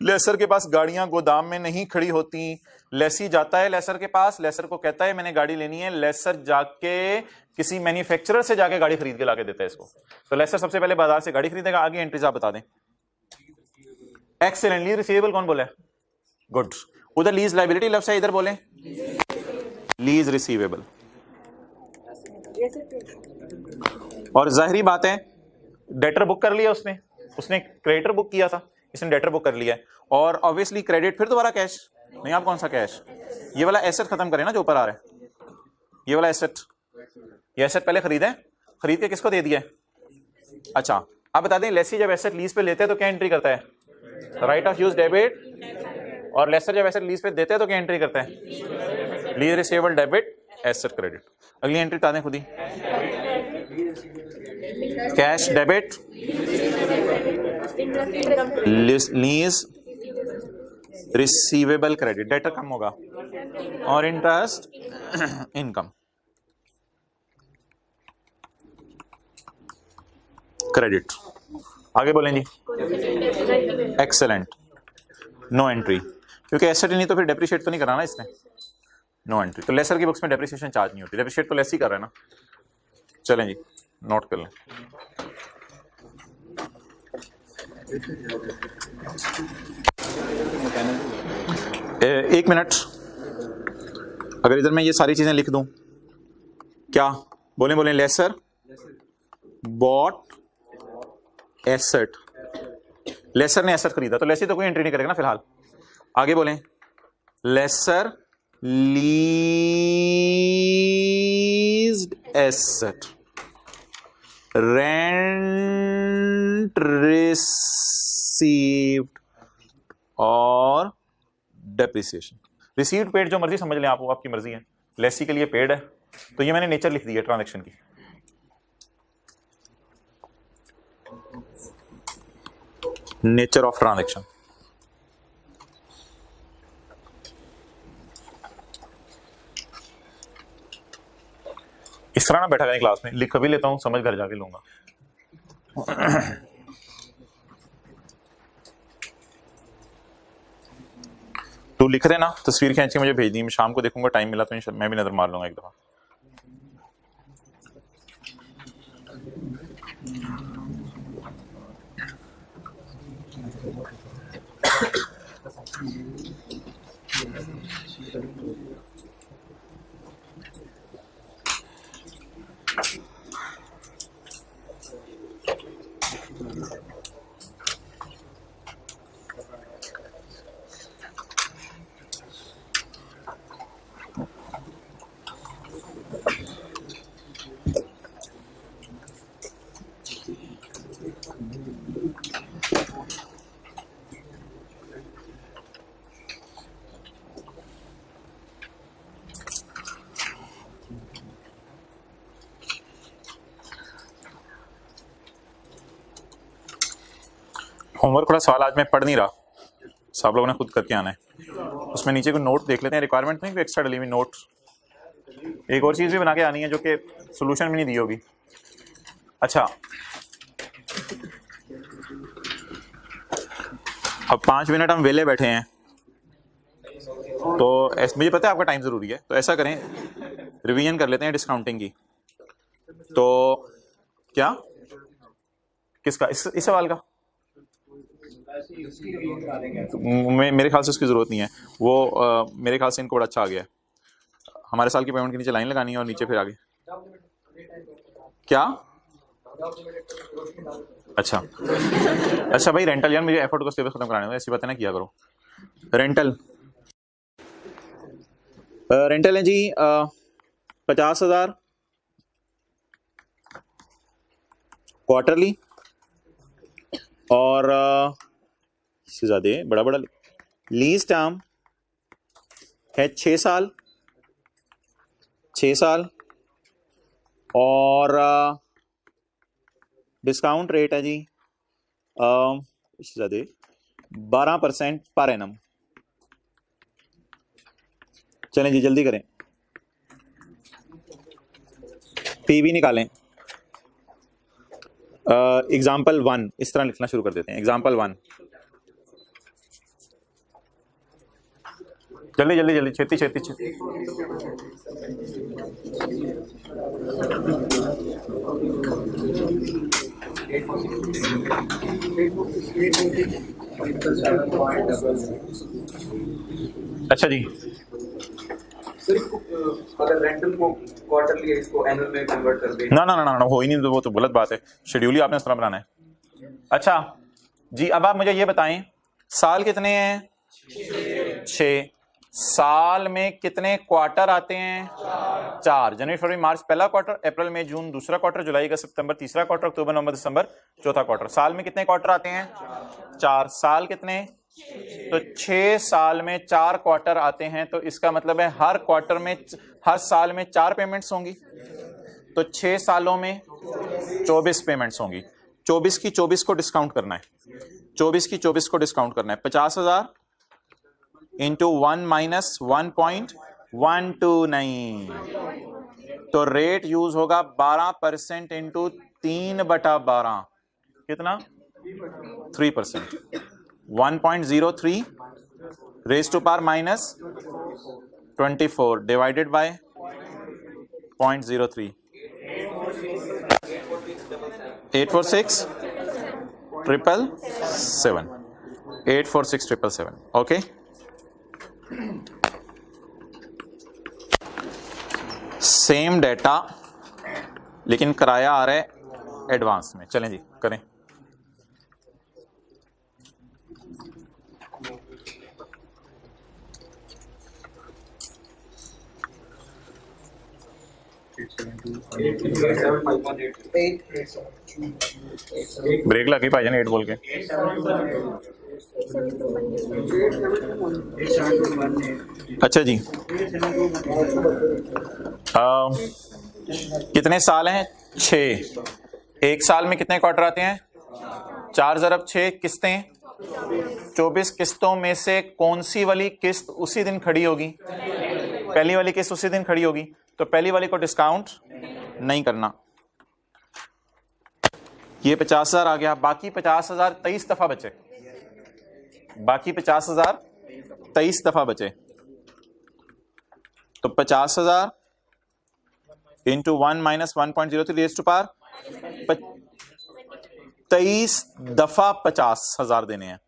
लेसर के पास गाड़ियां गोदाम में नहीं खड़ी होती। लेसी जाता है लेसर के पास, लेसर को कहता है मैंने गाड़ी लेनी है, लेसर जाके किसी मैन्युफैक्चरर से जाके गाड़ी खरीद के लाके देता है इसको। तो लेसर सबसे पहले बाजार से गाड़ी खरीदेगा। आगे एंट्रीज आप बता दें। एक्सीलेंट। लीज रिसीवेबल कौन बोले? गुड। उधर लीज लायबिलिटी लफ्ज है, इधर बोले लीज रिसीवेबल। और जाहिरी बात है डेटर बुक कर लिया उसने, उसने क्रेडिटर बुक किया था, इसने डेटर बुक कर लिया है। और ऑब्वियसली क्रेडिट फिर दोबारा कैश नहीं। आप कौन सा कैश? ये वाला एसेट खत्म करें ना जो ऊपर आ रहा है, ये वाला एसेट। ये एसेट पहले खरीदे, खरीद के किसको दे दिया? अच्छा, आप बता दें लेसी जब एसेट लीज पे लेते हैं तो क्या एंट्री करता है? Write off use debit. और लेसर जब एसेट लीज पे देते हैं तो क्या एंट्री करता है? Lease receivable debit, asset credit. अगली एंट्री बता दें खुद ही। Cash debit, lease receivable credit, debtor कम होगा, और इंटरेस्ट इनकम क्रेडिट। आगे बोलें जी। एक्सेलेंट। नो एंट्री, क्योंकि एसेट नहीं तो फिर डेप्रिशिएट तो नहीं कराना इसने। No entry. तो लेसर की बुक्स में डेप्रिसिएशन चार्ज नहीं होती, डेप्रिशिएट तो लेस ही कर रहा है ना। चलें जी, नोट कर लें। एक मिनट, अगर इधर मैं ये सारी चीजें लिख दूं, क्या बोलें? बोलें लेसर बॉट एसेट। लेसर ने एसेट खरीदा तो लेसी तो कोई एंट्री नहीं करेगा ना फिलहाल। आगे बोलें lessor leased asset, rent received और डेप्रिसिएशन। रिसीव्ड पेड जो मर्जी समझ लें आप, वो आपकी मर्जी है। लेसी के लिए पेड है तो ये मैंने नेचर लिख दी है ट्रांजैक्शन की। Nature of transaction. इस तरह ना बैठा करें क्लास में, लिख भी लेता हूं, समझ घर जाके लूंगा। तू लिख रहे ना, तस्वीर खींच के मुझे भेज दी, मैं शाम को देखूंगा, टाइम मिला तो मैं भी नजर मार लूंगा एक दफा। होमवर्क थोड़ा सवाल आज मैं पढ़ नहीं रहा, सब लोगों ने खुद करके आना है। उसमें नीचे को नोट देख लेते हैं, रिक्वायरमेंट नहीं, एक्स्ट्रा डली हुई नोट। एक और चीज़ भी बना के आनी है जो कि सोल्यूशन भी नहीं दी होगी। अच्छा, अब 5 मिनट हम वेले बैठे हैं, तो मुझे पता है आपका टाइम ज़रूरी है, तो ऐसा करें, रिवीजन कर लेते हैं डिस्काउंटिंग की। तो क्या किसका, इस सवाल का मेरे ख्याल से उसकी ज़रूरत नहीं है, वो मेरे ख्याल से इनको बड़ा अच्छा आ गया है। हमारे साल की पेमेंट के नीचे लाइन लगानी है और नीचे फिर आगे क्या। अच्छा अच्छा भाई, रेंटल यार, मुझे एफर्ट को सिलेबस खत्म कराने में ऐसी बातें ना किया करो। रेंटल रेंटल है जी 50,000 क्वार्टरली, और इससे ज़्यादा बड़ा बड़ा लीज टर्म है 6 साल, और डिस्काउंट रेट है जी इससे ज़्यादा 12% पर एनम। चलें जी जल्दी करें, पीवी निकालें। एग्जाम्पल 1 इस तरह लिखना शुरू कर देते हैं। एग्जाम्पल 1, जल्दी जल्दी जल्दी, छेती छेती छेती। अच्छा जी, अगर रेंटल को क्वार्टरली इसको एनुअल में कन्वर्ट कर दे, ना ना ना ना, हो ही नहीं, तो वो तो गलत बात है। शेड्यूल ही आपने इस तरह बनाना है। अच्छा जी, अब आप मुझे ये बताएं, साल कितने हैं? 6। साल में कितने क्वार्टर आते हैं? 4। जनवरी फरवरी मार्च पहला क्वार्टर, अप्रैल मई जून दूसरा क्वार्टर, जुलाई अगस्त सितंबर तीसरा क्वार्टर, अक्टूबर नवंबर दिसंबर चौथा क्वार्टर। साल में कितने क्वार्टर आते हैं? 4। साल कितने? तो 6 साल में 4 क्वार्टर आते हैं, तो इसका मतलब है हर क्वार्टर में, हर साल में 4 पेमेंट्स होंगी, तो 6 सालों में 24 पेमेंट्स होंगी। 24 की 24 को डिस्काउंट करना है, 24 की 24 को डिस्काउंट करना है। 50,000 इंटू 1 माइनस 1.129, तो रेट यूज होगा 12% इंटू 3/12, कितना? 3%। 1.03 raise to power minus 24 divided by 0.03, 846,777, 846,777। Okay, same data लेकिन किराया आ रहा है एडवांस में। चलें जी करें। ब्रेक लगी भाईजान 8 बोल के। अच्छा जी, कितने साल हैं? 6। एक साल में कितने क्वार्टर आते हैं? 4 × 6 किस्तें, 24 किस्तों में से कौन सी वाली किस्त उसी दिन खड़ी होगी? पहली वाली किस्त उसी दिन खड़ी होगी, तो पहली वाली को डिस्काउंट नहीं करना। ये 50,000 आ गया, बाकी 50,000 23 दफा बचे, बाकी 50,000 23 दफा बचे, तो 50,000 into 1 minus 1.03 raise to power 23 दफा 50,000 देने हैं।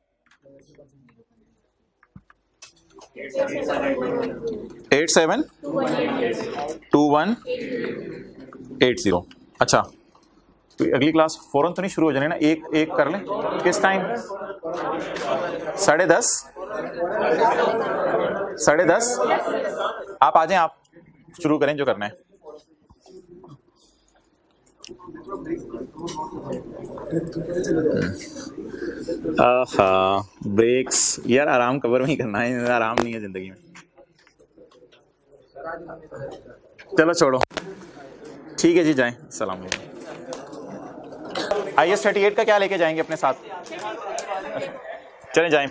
872180। अच्छा, तो अगली क्लास फौरन तो नहीं शुरू हो जाने ना, एक एक कर लें। किस टाइम? 10:30 10:30। आप आ जाएं, आप शुरू करें जो करना है। ब्रेक्स यार, आराम कवर में ही करना है, आराम नहीं है जिंदगी में। चलो छोड़ो, ठीक है जी, जाएं। सलाम अलैकुम। IS 38 का क्या लेके जाएंगे अपने साथ? चलें जाएं।